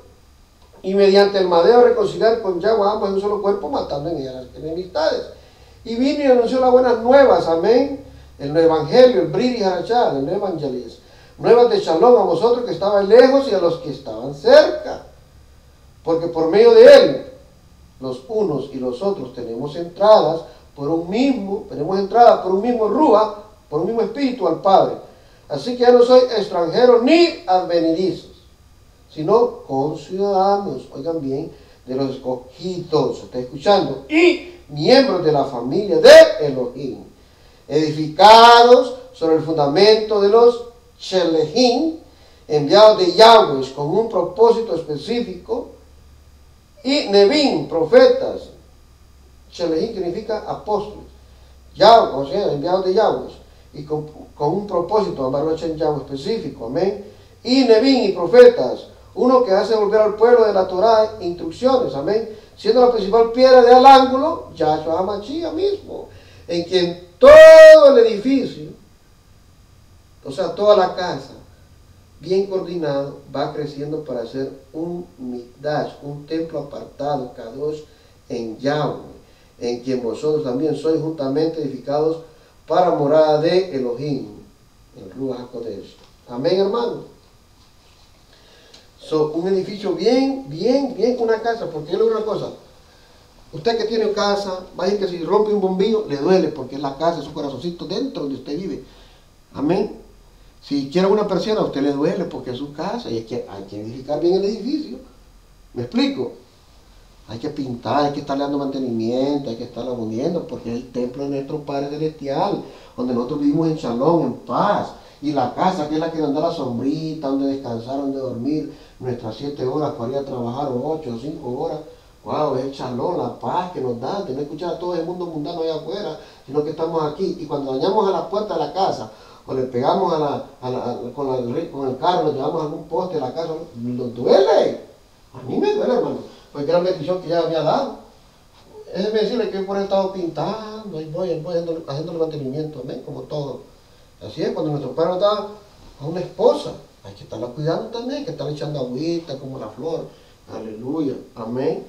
Speaker 1: Y mediante el madero reconciliar con Yahweh ambos en un solo cuerpo, matando en ellas las enemistades. Y vino y anunció las buenas nuevas. Amén. El evangelio, el Briri Harachá, el evangelis. Nuevas de Shalom a vosotros que estaban lejos y a los que estaban cerca. Porque por medio de él, los unos y los otros tenemos entradas por un mismo Rúa, por un mismo espíritu al Padre. Así que ya no soy extranjero ni advenedizos, sino conciudadanos, oigan bien, de los escogidos, ¿está escuchando? Y miembros de la familia de Elohim, edificados sobre el fundamento de los Shelehim, enviados de Yahweh con un propósito específico, y Nevim, profetas. Shelehim significa apóstoles, Yahweh, o sea, enviados de Yahweh, y con un propósito, en Yahweh específico, amén. Y Nevim y profetas, uno que hace volver al pueblo de la Torá instrucciones, amén, siendo la principal piedra del ángulo, Yahshua HaMashiach mismo, en quien todo el edificio, o sea, toda la casa, bien coordinado, va creciendo para ser un Mikdash, un templo apartado, Kadosh, en Yahweh, en quien vosotros también sois juntamente edificados para morada de Elohim, en Ruach HaKodesh. Amén, hermano. Un edificio bien, una casa, porque yo le digo una cosa, usted que tiene casa, vaya que si rompe un bombillo, le duele, porque es la casa, es su corazoncito dentro donde usted vive. Amén. Si quiere una persiana, a usted le duele, porque es su casa, y hay que edificar bien el edificio. ¿Me explico? Hay que pintar, hay que estarle dando mantenimiento, hay que estarlo uniendo, porque es el templo de nuestro Padre Celestial, donde nosotros vivimos en shalom, en paz. Y la casa, que es la que nos da la sombrita, donde descansar, donde dormir, nuestras 7 horas para ir a trabajar, o 8 o 5 horas. Wow, es el shalom, la paz que nos da, de no escuchar a todo el mundo mundano allá afuera, sino que estamos aquí. Y cuando dañamos a la puerta de la casa, o le pegamos con el carro, le llevamos a algún poste de la casa, nos duele. A mí me duele, hermano, porque era una bendición que ya había dado. Es decirle que yo por he estado pintando, ahí voy haciendo mantenimiento, amén, como todo. Así es, cuando nuestro padre nos da a una esposa, hay que estarla cuidando también, hay que estarle echando agüita como la flor. Aleluya, amén.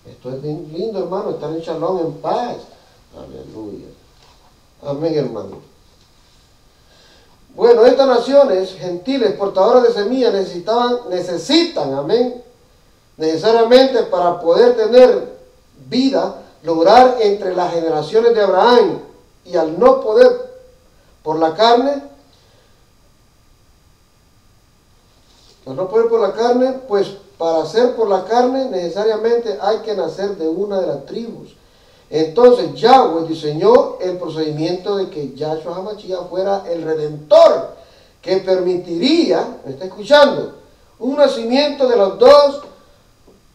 Speaker 1: Esto es bien lindo, hermano, estar en shalom, en paz. Aleluya. Amén, hermano. Bueno, estas naciones gentiles, portadoras de semillas, necesitan, amén, necesariamente para poder tener vida, lograr entre las generaciones de Abraham, y al no poder por la carne, pues para ser por la carne necesariamente hay que nacer de una de las tribus. Entonces Yahweh diseñó el procedimiento de que Yahshua HaMashiach fuera el Redentor, que permitiría, ¿me está escuchando?, un nacimiento de los dos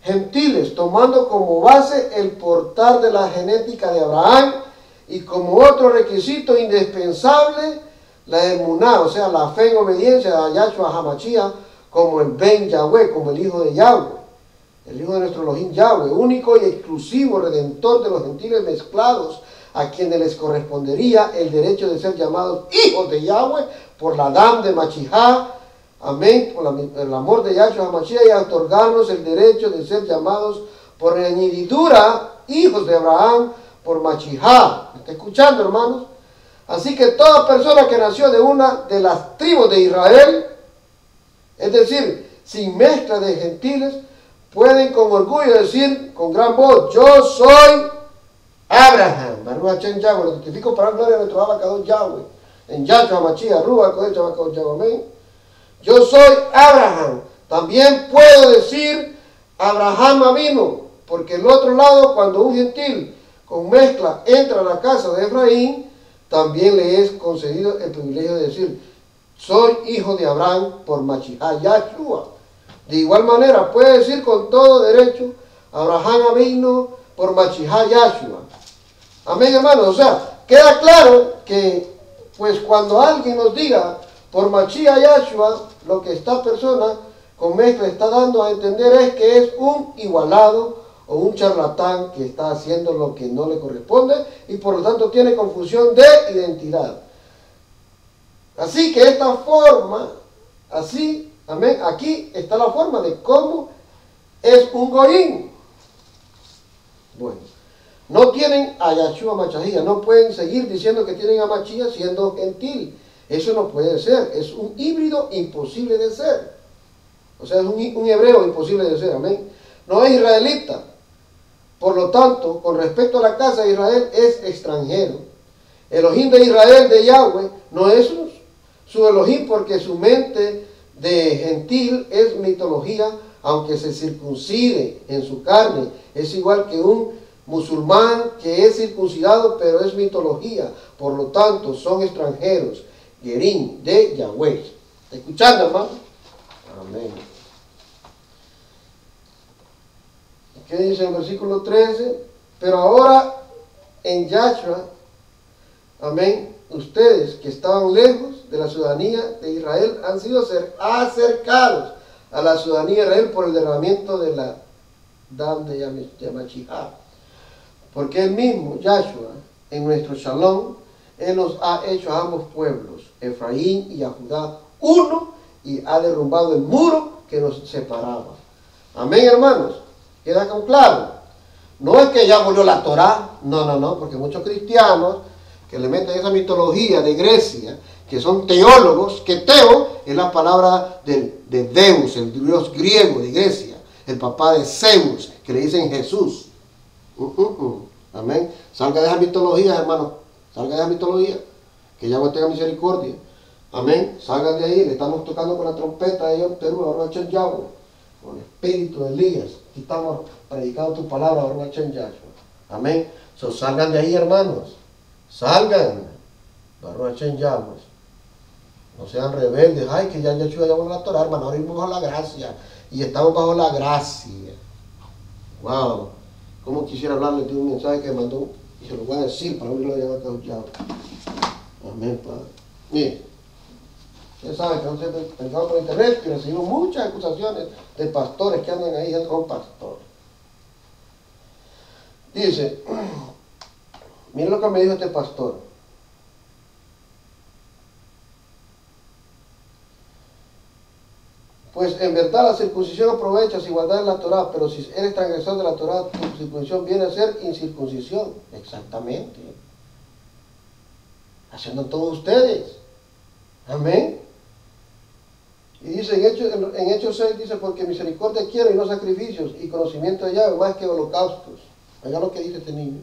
Speaker 1: gentiles, tomando como base el portar de la genética de Abraham y como otro requisito indispensable la emuná, o sea, la fe en obediencia a Yahshua HaMashiach como el Ben Yahweh, como el Hijo de Yahweh. El Hijo de nuestro Elohim Yahweh, único y exclusivo Redentor de los gentiles mezclados, a quienes les correspondería el derecho de ser llamados hijos de Yahweh por la Dam de Machijá, amén, por el amor de Yahshua HaMashiach, y a otorgarnos el derecho de ser llamados por añadidura hijos de Abraham por Machijá. ¿Me está escuchando, hermanos? Así que toda persona que nació de una de las tribus de Israel, es decir, sin mezcla de gentiles, pueden con orgullo decir con gran voz: yo soy Abraham. Baruch Hashem Yahweh, lo testifico para gloria de nuestro Abacados Yahweh. En Yahshua HaMashiach, Ruach Kodesh Abacados Yahweh, amén. Yo soy Abraham. También puedo decir Abraham Avinu, porque el otro lado, cuando un gentil con mezcla entra a la casa de Efraín, también le es concedido el privilegio de decir: soy hijo de Abraham por Machijá Yahshua. De igual manera puede decir con todo derecho Abraham Avinu por Machijá Yahshua. Amén, hermanos. O sea, queda claro que pues cuando alguien nos diga por Machijá Yahshua, lo que esta persona con mezcla está dando a entender es que es un igualado o un charlatán que está haciendo lo que no le corresponde y por lo tanto tiene confusión de identidad. Así que esta forma, así, amén, aquí está la forma de cómo es un goín. Bueno, no tienen a Yahshua Mashiach, no pueden seguir diciendo que tienen a Mashiach siendo gentil. Eso no puede ser, es un híbrido imposible de ser. O sea, es un hebreo imposible de ser, amén. No es israelita. Por lo tanto, con respecto a la casa de Israel, es extranjero. Elohim de Israel, de Yahweh, no es su Elohim, porque su mente de gentil es mitología, aunque se circuncide en su carne. Es igual que un musulmán que es circuncidado, pero es mitología. Por lo tanto, son extranjeros. Gerim de Yahweh. ¿Está escuchando, hermano? Amén. ¿Qué dice el versículo 13? Pero ahora en Yahshua, amén, ustedes que estaban lejos de la ciudadanía de Israel han sido acercados a la ciudadanía de Israel por el derramamiento de la Dam de Machijá. Porque él mismo, Yahshua, en nuestro Shalom, él nos ha hecho a ambos pueblos, Efraín y a Judá, uno, y ha derrumbado el muro que nos separaba. Amén, hermanos. ¿Queda claro? No es que ya volvió la Torá, no, porque muchos cristianos que le meten esa mitología de Grecia, que son teólogos, que teo es la palabra de Deus, el dios griego de Grecia, el papá de Zeus, que le dicen Jesús. Amén. Salga de esa mitología, hermanos, salga de esa mitología, que Yahweh tenga misericordia. Amén. Salgan de ahí, le estamos tocando con la trompeta de Dios en Perú, ahora Hashem Yahweh, con el espíritu de Elías. Aquí estamos predicando tu palabra, ahora Hashem Yahshua. Amén. Salgan de ahí, hermanos. Salgan. Baruch Hashem Yahweh. No sean rebeldes. Ay, que ya Yahshua ya volvió a la Torah, hermano. Ahora mismo bajo la gracia. Y estamos bajo la gracia. Wow. Como quisiera hablarles de un mensaje que me mandó. Y se lo voy a decir para oírlo de Yahweh. Amén, Padre. Miren. Ustedes saben que nosotros pensamos por internet y recibimos muchas acusaciones de pastores que andan ahí con pastores. Dice, miren lo que me dijo este pastor. Pues en verdad la circuncisión aprovecha si guardas la Torá, pero si eres transgresor de la Torá, tu circuncisión viene a ser incircuncisión. Exactamente. Haciendo todos ustedes. Amén. Y dice en Hechos 6, dice, porque misericordia quiero y no sacrificios, y conocimiento de Yahweh más que holocaustos. Oiga lo que dice este niño.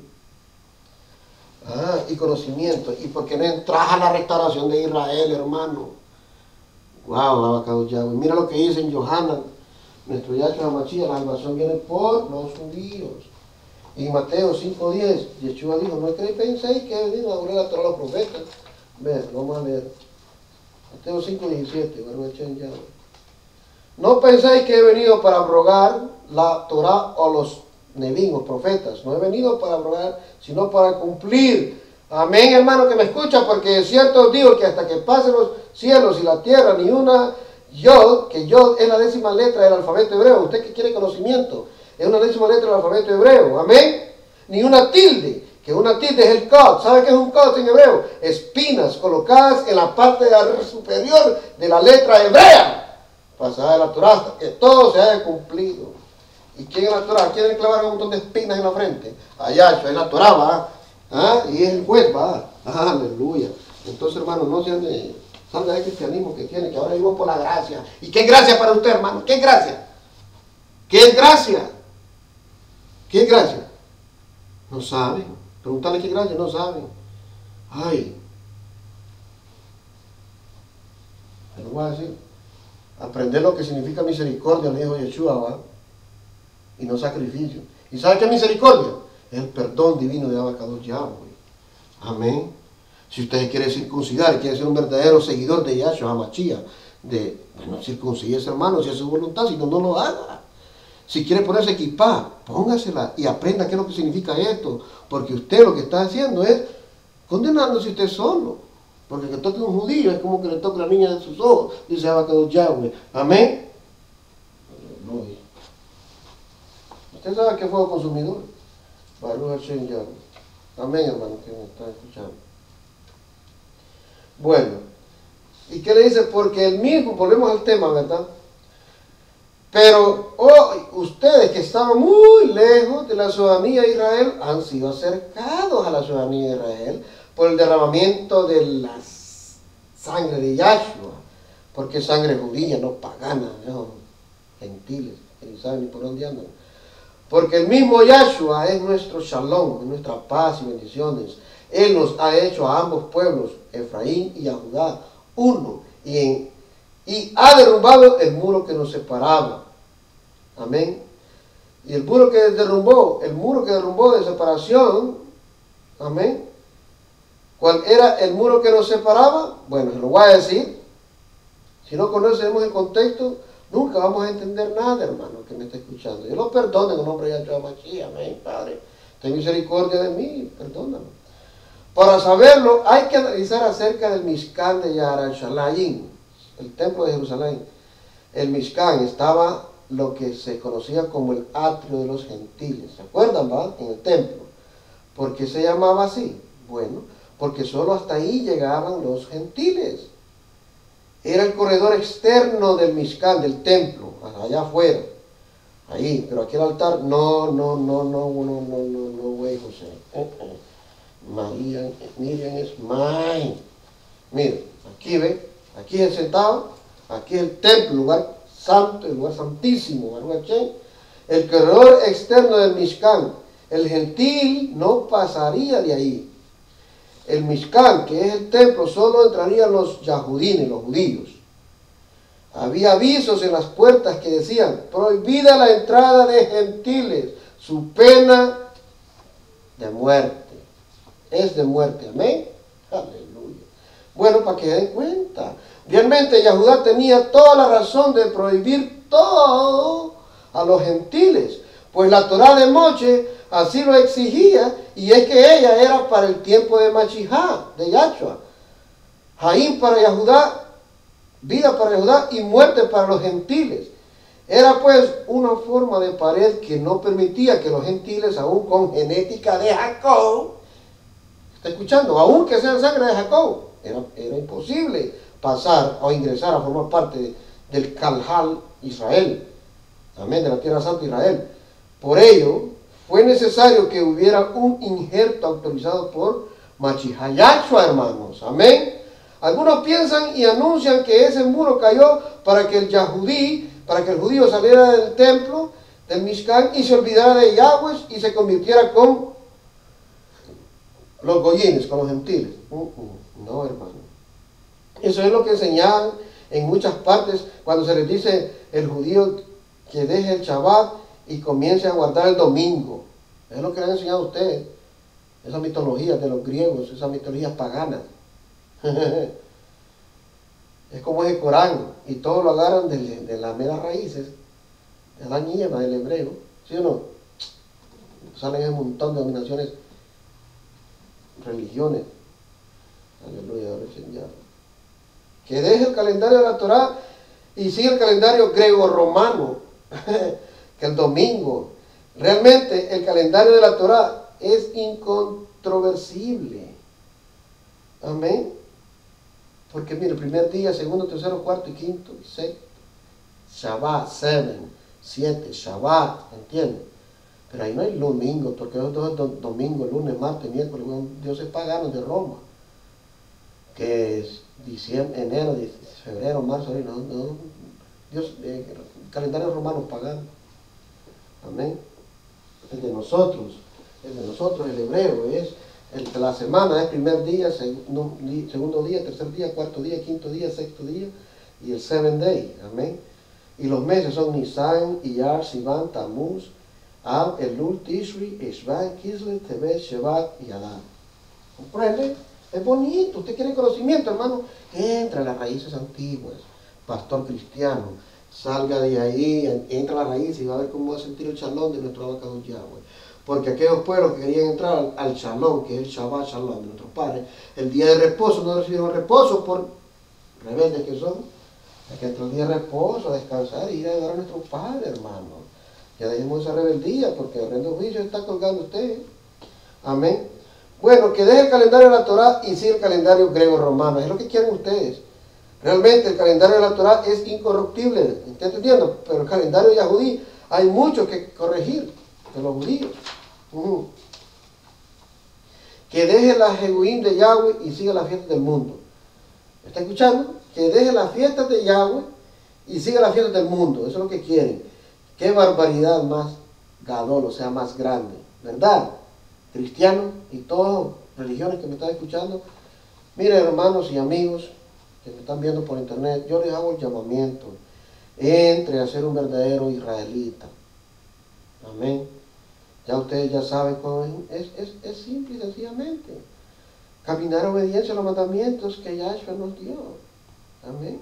Speaker 1: Y conocimiento. Y porque no entras a la restauración de Israel, hermano. Wow, abacados Yahweh. Mira lo que dice en Yohanan, nuestro Yahshua HaMashiach, la salvación viene por los judíos. Y Mateo 5:10, Yeshua dijo, no es que penséis que he venido a abolir la Torá a los profetas. Vean, vamos a leer. Mateo 5:17, no penséis que he venido para abrogar la Torá o los Nebim, los profetas. No he venido para abrogar, sino para cumplir. Amén, hermano que me escucha, porque es cierto os digo que hasta que pasen los cielos y la tierra, ni una yod, que yod es la 10ª letra del alfabeto hebreo. Usted que quiere conocimiento, es una 10ª letra del alfabeto hebreo. Amén. Ni una tilde, que una tilde es el kod. ¿Sabe qué es un kod en hebreo? Espinas colocadas en la parte superior de la letra hebrea. Pasada de la Torá, hasta que todo se haya cumplido. ¿Y quién es la Torá? ¿Quién le clavaron un montón de espinas en la frente? Allá, eso es la Torá, ¿va? Y es el juez, ¿va? Aleluya. Entonces, hermano, no se ande, salga de cristianismo que tiene, que ahora vivimos por la gracia. ¿Y qué es gracia para usted, hermano? ¿Qué es gracia? ¿Qué es gracia? ¿Qué es gracia? No saben. Preguntarle qué es gracia, no saben. Se lo voy a decir. Aprender lo que significa misericordia, le dijo Yeshua, ¿va? Y no sacrificio. ¿Y sabe qué es misericordia? Es el perdón divino de Abacados Yahweh. Amén. Si usted quiere circuncidar y quiere ser un verdadero seguidor de Yahshua HaMashiach, bueno, circuncídese, hermano, si es su voluntad, si no, no lo haga. Si quiere ponerse equipada, póngasela y aprenda qué es lo que significa esto. Porque usted lo que está haciendo es condenándose usted solo. Porque que toque un judío es como que le toque la niña de sus ojos, dice Abacados Yahweh. Amén. Usted sabe que fuego consumidor. Baruch Hashem Yahweh. Amén, hermano, que me está escuchando. Bueno, ¿y qué le dice? Porque el mismo, volvemos al tema, ¿verdad? Pero hoy, ustedes que estaban muy lejos de la ciudadanía de Israel, han sido acercados a la ciudadanía de Israel por el derramamiento de la sangre de Yahshua. Porque sangre judía, no pagana, no gentiles, que ni saben ni por dónde andan. Porque el mismo Yahshua es nuestro shalom, es nuestra paz y bendiciones. Él nos ha hecho a ambos pueblos, Efraín y a Judá, uno, y ha derrumbado el muro que nos separaba. Amén. Y el muro que derrumbó de separación, amén. ¿Cuál era el muro que nos separaba? Bueno, se lo voy a decir. Si no conocemos el contexto, nunca vamos a entender nada, hermano, que me está escuchando. Yo lo perdono en el nombre de Yahshua HaMashiach. Amén, Padre. Ten misericordia de mí, perdóname. Para saberlo, hay que analizar acerca del Mishkan de Yarushalayim, el templo de Jerusalén. El Mishkan estaba lo que se conocía como el atrio de los gentiles. ¿Se acuerdan, va? En el templo. ¿Por qué se llamaba así? Bueno, porque solo hasta ahí llegaban los gentiles. Era el corredor externo del Mishkan, del templo, allá afuera. Ahí, pero aquí el altar, no, güey, José. Miriam es mine. Mire, aquí ve, aquí es sentado, aquí es el templo, el lugar santo, el lugar santísimo, el corredor externo del Mishkan. El gentil no pasaría de ahí. El Mishkan, que es el templo, solo entrarían los yahudines, los judíos. Había avisos en las puertas que decían, prohibida la entrada de gentiles, su pena de muerte. Es de muerte, amén. Aleluya. Bueno, para que den cuenta. Realmente Yahudá tenía toda la razón de prohibir todo a los gentiles. Pues la Torá de Moche así lo exigía, y es que ella era para el tiempo de Machijá, de Yahshua. Jaim para Yahudá, vida para Yahudá y muerte para los gentiles. Era pues una forma de pared que no permitía que los gentiles, aún con genética de Jacob, ¿está escuchando? Aún que sean sangre de Jacob, era imposible pasar o ingresar a formar parte del Calhal Israel. Amén, de la tierra santa de Israel. Por ello, fue necesario que hubiera un injerto autorizado por Mashiach Yahshua, hermanos. Amén. Algunos piensan y anuncian que ese muro cayó para que el judío saliera del templo, del Mishkan, y se olvidara de Yahweh y se convirtiera con los goyines, con los gentiles. No, hermano. Eso es lo que enseñaban en muchas partes cuando se les dice el judío que deje el Shabbat y comience a guardar el domingo. Es lo que le han enseñado a ustedes. Esas mitologías de los griegos, esas mitologías paganas. Es como es el Corán, y todos lo agarran de las meras raíces, de la nieva del hebreo, ¿sí o no? Salen un montón de dominaciones, religiones. Aleluya, Señor. Que deje el calendario de la Torá y sigue el calendario griego-romano, que el domingo. Realmente el calendario de la Torá es incontroversible. Amén. Porque mire, el primer día, segundo, tercero, cuarto y quinto, y sexto, Shabbat, 7, Shabbat, ¿entiendes? Pero ahí no hay domingo, porque los dos domingo, lunes, martes, miércoles, dioses paganos de Roma, que es diciembre, enero, febrero, marzo, abril, no, Dios, calendario romano pagano. Amén. El de nosotros, el hebreo, es el de la semana, es primer día, segundo día, tercer día, cuarto día, quinto día, sexto día, y el 7 day. Amén. Y los meses son Nisan, Iyar, Sivan, Tammuz, Ab, Elul, Tishri, Eshvan, Kislev, Tevet, Shevat y Adar. ¿Comprende? Es bonito. Usted quiere conocimiento, hermano. Entra en las raíces antiguas. Pastor cristiano, salga de ahí, entra a la raíz y va a ver cómo va a sentir el shalom de nuestro Abacados Yahweh. Porque aquellos pueblos que querían entrar al shalom, que es el Shabbat Shalom de nuestros padres, el día de reposo, no recibieron reposo por rebeldes que son. Hay que entrar el día de reposo, a descansar y ir a adorar a nuestro Padre, hermano. Ya dejemos esa rebeldía, porque el horrendo juicio está colgando usted. Amén. Bueno, que deje el calendario de la Torá y siga el calendario griego-romano. Es lo que quieren ustedes. Realmente el calendario de la Torá es incorruptible, ¿está entendiendo? Pero el calendario yahudí hay mucho que corregir de los judíos. Que deje la Jehuín de Yahweh y siga las fiestas del mundo. ¿Está escuchando? Que deje las fiestas de Yahweh y siga las fiestas del mundo. Eso es lo que quieren. Qué barbaridad más gadol, o sea, más grande. ¿Verdad? Cristianos y todas religiones que me están escuchando. Miren, hermanos y amigos que me están viendo por internet, yo les hago el llamamiento. Entre a ser un verdadero israelita. Amén. Ya ustedes ya saben cómo es simple y sencillamente. Caminar a obediencia a los mandamientos que Yahshua nos dio. Amén.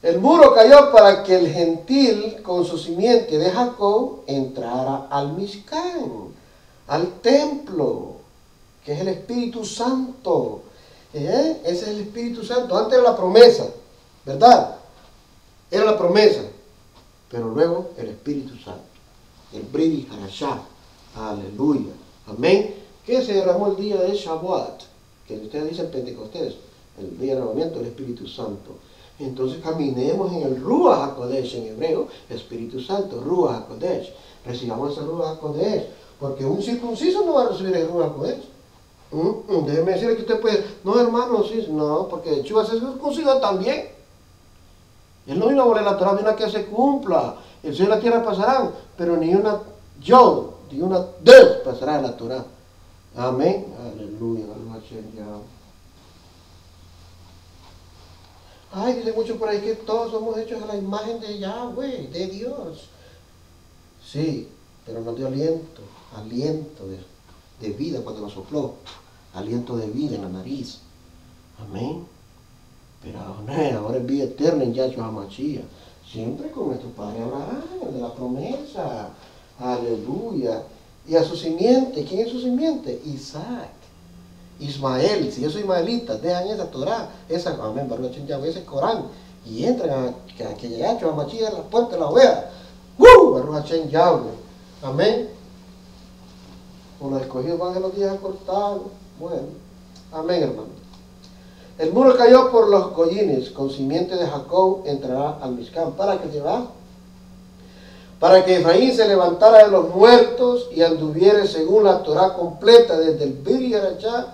Speaker 1: El muro cayó para que el gentil con su simiente de Jacob entrara al Mishkan, al templo, que es el Espíritu Santo. Ese es el Espíritu Santo. Antes era la promesa, ¿verdad? Era la promesa. Pero luego el Espíritu Santo. El Brit Harashah. Aleluya. Amén. Que se derramó el día de Shavuot, que ustedes dicen Pentecostés, el día de derramamiento del Espíritu Santo. Entonces caminemos en el Ruach HaKodesh en hebreo, Espíritu Santo, Ruach HaKodesh. Recibamos ese Ruach HaKodesh, porque un circunciso no va a recibir el Ruach HaKodesh. Déjeme decirle que usted puede, no hermano, sí, no, porque Yeshua se circuncidó también. Él no vino a abolir la Torah, vino a que se cumpla. El cielo y la tierra pasarán, pero ni una ni una de pasará de la Torah. Amén. Aleluya. Ay, dice mucho por ahí que todos somos hechos a la imagen de Yahweh, de Dios. Sí, pero nos dio aliento de vida cuando nos sopló. Aliento de vida en la nariz. Amén. Pero ahora es vida eterna en Yahshua HaMashiach. Siempre con nuestro Padre Abraham, el de la promesa. Aleluya. Y a su simiente. ¿Quién es su simiente? Isaac. Ismael. Si yo soy ismaelita, dejan esa Torah, amén, Baruch Hashem Yahweh, ese Corán, y entran a que Yahshua HaMashiach a la puerta de la oveja. Baruch Hashem Yahweh. Amén. Con los escogidos van en los días cortados. Bueno. Amén, hermano. El muro cayó por los collines, con simiente de Jacob entrará al Mizcán. ¿Para qué se va? Para que Efraín se levantara de los muertos y anduviere según la Torah completa, desde el Bir Yarachá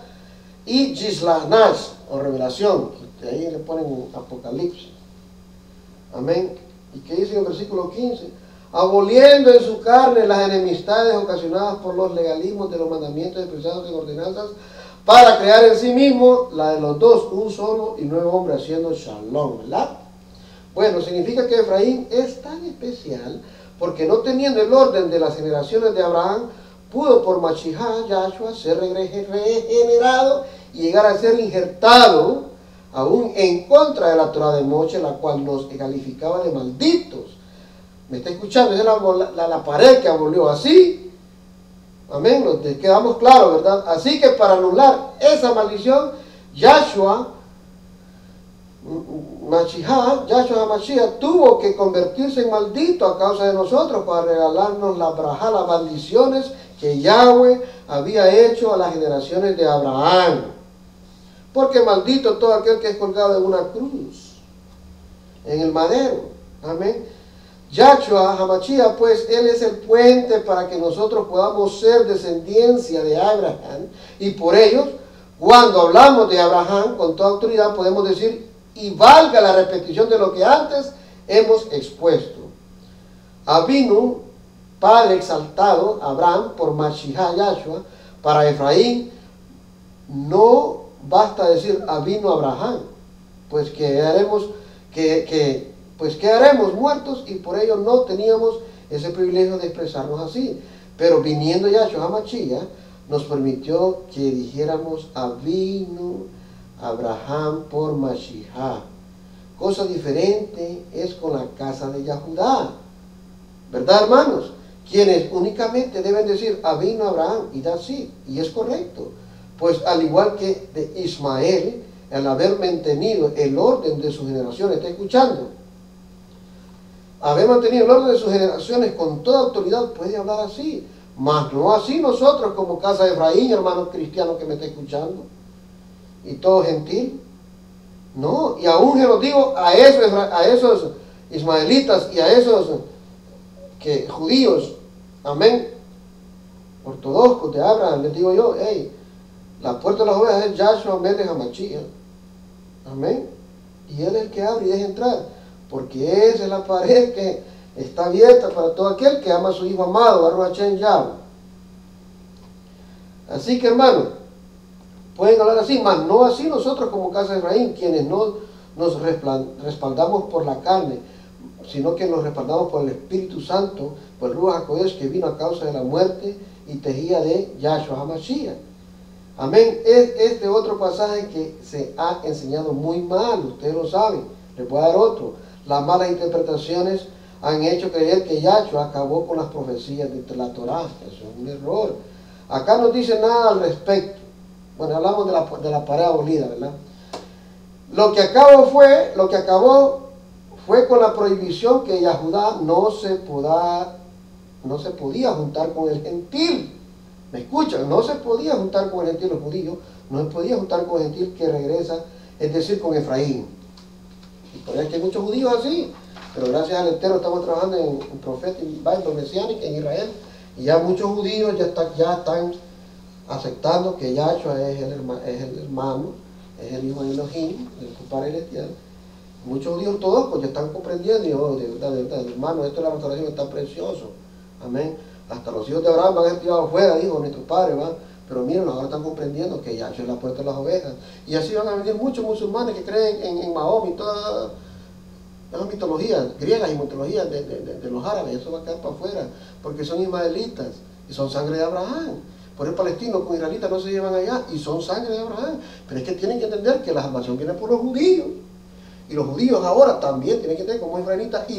Speaker 1: y Gislanash, o revelación, que ahí le ponen Apocalipsis. Amén. ¿Y qué dice en el versículo 15? Aboliendo en su carne las enemistades ocasionadas por los legalismos de los mandamientos expresados en ordenanzas, para crear en sí mismo la de los dos, un solo y nuevo hombre, haciendo shalom, ¿verdad? Bueno, significa que Efraín es tan especial porque no teniendo el orden de las generaciones de Abraham, pudo por Mashiach, Yahshua, ser regenerado y llegar a ser injertado, aún en contra de la Torah de Moshe, la cual nos calificaba de malditos. ¿Me está escuchando? Esa es la pared que abolió así. Amén, nos quedamos claros, ¿verdad? Así que para anular esa maldición, Yahshua Mashiach tuvo que convertirse en maldito a causa de nosotros para regalarnos la brajá, las maldiciones que Yahweh había hecho a las generaciones de Abraham. Porque maldito todo aquel que es colgado en una cruz, en el madero. Amén. Yahshua HaMashiach, pues Él es el puente para que nosotros podamos ser descendencia de Abraham, y por ellos, cuando hablamos de Abraham con toda autoridad, podemos decir, y valga la repetición de lo que antes hemos expuesto. Avinu, Padre exaltado, Abraham, por Mashiach Yahshua, para Efraín, no basta decir Avinu Abraham, pues quedaremos muertos, y por ello no teníamos ese privilegio de expresarnos así. Pero viniendo Yahshua HaMashiach, nos permitió que dijéramos Avinu Abraham por Mashiach. Cosa diferente es con la casa de Yahudá, ¿verdad, hermanos? Quienes únicamente deben decir Avinu Abraham y así, y es correcto, pues al igual que de Ismael, al haber mantenido el orden de sus generaciones, ¿está escuchando? Haber mantenido el orden de sus generaciones con toda autoridad, puede hablar así, mas no así nosotros como casa de Efraín, hermanos cristianos que me está escuchando, y todo gentil. No, y aún se los digo a esos ismaelitas y a esos judíos, amén, ortodoxos de Abraham, les digo yo, hey, la puerta de las ovejas es Yahshua Melech HaMashiach, amén, y Él es el que abre y deja entrar, porque esa es la pared que está abierta para todo aquel que ama a su Hijo amado, Baruch Hashem Yahweh. Así que, hermano, pueden hablar así, mas no así nosotros como casa de Efraín, quienes no nos respaldamos por la carne, sino que nos respaldamos por el Espíritu Santo, por el Ruach HaKodesh, que vino a causa de la muerte y tejía de Yahshua HaMashiach. Amén. Es este otro pasaje que se ha enseñado muy mal, ustedes lo saben. Les voy a dar otro. Las malas interpretaciones han hecho creer que Yahshua acabó con las profecías de la Torah. Eso es un error. Acá no dice nada al respecto. Bueno, hablamos de la pared abolida, ¿verdad? Lo que acabó fue con la prohibición que Yahudá no se podía juntar con el gentil. ¿Me escuchan? No se podía juntar con el gentil, los judíos, no se podía juntar con el gentil que regresa, es decir, con Efraín. Y por eso hay muchos judíos así, pero gracias al Eterno estamos trabajando en Profeta y Bible Messianic en Israel, y ya muchos judíos ya están aceptando que Yahshua es el hermano, es el hijo de Elohim, del Padre Celestial. Muchos judíos ortodoxos ya están comprendiendo, y oh, de verdad, hermano, esto de la restauración está precioso. Amén. Hasta los hijos de Abraham van a ser tirados afuera, dijo nuestro padre, ¿va? Pero miren, ahora están comprendiendo que Yahshua es la puerta de las ovejas. Y así van a venir muchos musulmanes que creen en Mahoma y todas las mitologías griegas y mitologías de los árabes. Eso va a quedar para afuera, porque son ismaelitas y son sangre de Abraham. Por el palestino con israelitas no se llevan allá y son sangre de Abraham. Pero es que tienen que entender que la salvación viene por los judíos. Y los judíos ahora también tienen que entender como israelitas,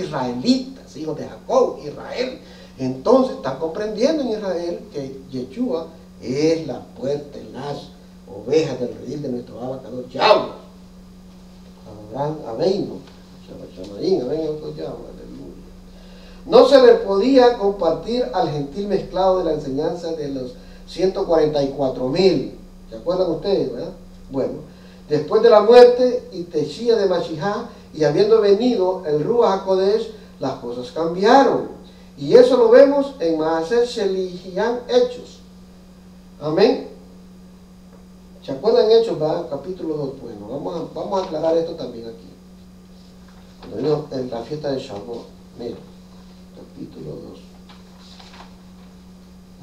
Speaker 1: hijos de Jacob, Israel. Entonces están comprendiendo en Israel que Yeshua es la puerta en las ovejas del redil de nuestro abacador Yahweh. Avenu, no se le podía compartir al gentil mezclado de la enseñanza de los 144,000. ¿Se acuerdan ustedes, verdad? Bueno, Después de la muerte y Techía de Machijá, y habiendo venido el Ruach HaKodesh, las cosas cambiaron. Y eso lo vemos en Maaser Shelihian Hechos. Amén. ¿Se acuerdan Hechos, va? Capítulo 2. Bueno, vamos a aclarar esto también aquí. Cuando vino en la fiesta de Shavuot. Mira, capítulo 2.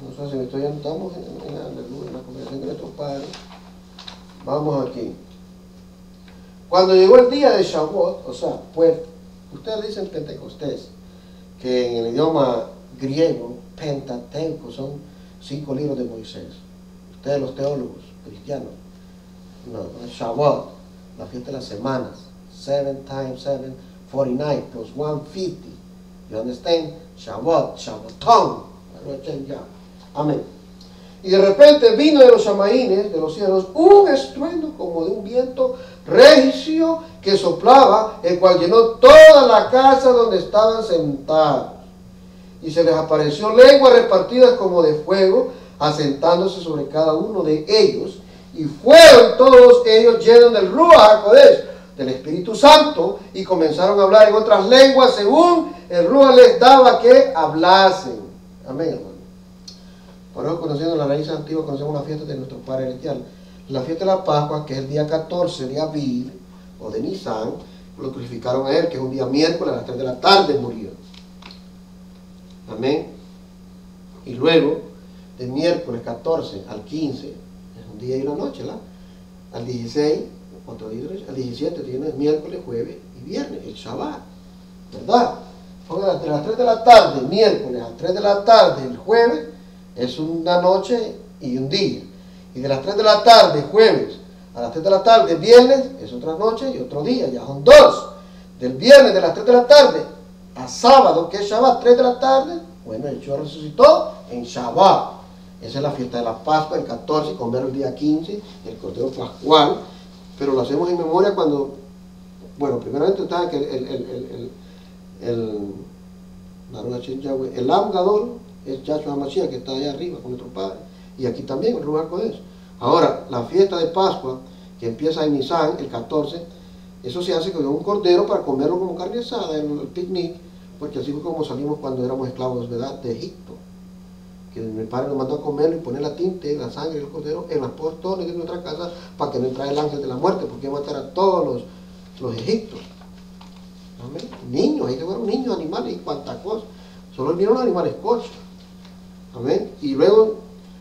Speaker 1: No sé si me estoy estamos en la conversación de nuestros padres. Vamos aquí. Cuando llegó el día de Shavuot, o sea, pues, ustedes dicen Pentecostés, que en el idioma griego, Pentateuco, son 5 libros de Moisés. Ustedes los teólogos cristianos, no, Shavuot, la fiesta de las semanas, 7 times 7, 49, plus 150. You understand? Shavuot, Shabbaton. Amén. Y de repente vino de los Shamaínes, de los cielos, un estruendo como de un viento recio que soplaba, el cual llenó toda la casa donde estaban sentados. Y se les apareció lenguas repartidas como de fuego, asentándose sobre cada uno de ellos. Y fueron todos ellos llenos del Ruach HaKodesh, del Espíritu Santo, y comenzaron a hablar en otras lenguas según el Ruach les daba que hablasen. Amén, hermano. Por eso, conociendo las raíces antiguas, conocemos la fiesta de nuestro Padre Celestial. La fiesta de la Pascua, que es el día 14 de Aviv, o de Nisan, lo crucificaron a él, que es un día miércoles a las 3 de la tarde murió. Amén. Y luego, de miércoles 14 al 15, es un día y una noche, ¿verdad? Al 16, otro día, al 17 tienes miércoles, jueves y viernes, el Shabbat, ¿verdad? De las 3 de la tarde, miércoles, a las 3 de la tarde, el jueves, es una noche y un día. Y de las 3 de la tarde, jueves, a las 3 de la tarde, viernes, es otra noche y otro día, ya son 2. Del viernes de las 3 de la tarde a sábado, que es Shabbat, 3 de la tarde, bueno, el Yeshua resucitó en Shabbat. Esa es la fiesta de la Pascua, el 14, comer el día 15, el Cordero Pascual, pero lo hacemos en memoria cuando, bueno, primeramente está que el Am Gadol es Yahshua Mashiach, que está allá arriba con nuestro Padre, y aquí también el Ruach HaKodesh. Ahora, la fiesta de Pascua, que empieza en Nisan, el 14, eso se hace con un cordero para comerlo como carne asada en el picnic, porque así fue como salimos cuando éramos esclavos, ¿verdad?, de Egipto. Que mi padre nos mandó a comerlo y poner la tinte, la sangre del cordero en las portones de nuestra casa para que no entrara el ángel de la muerte, porque iba a matar a todos los egipcios. Amén. Niños, ahí se fueron niños, animales y cuantas cosas. Solo vinieron los animales coches. Amén. Y luego,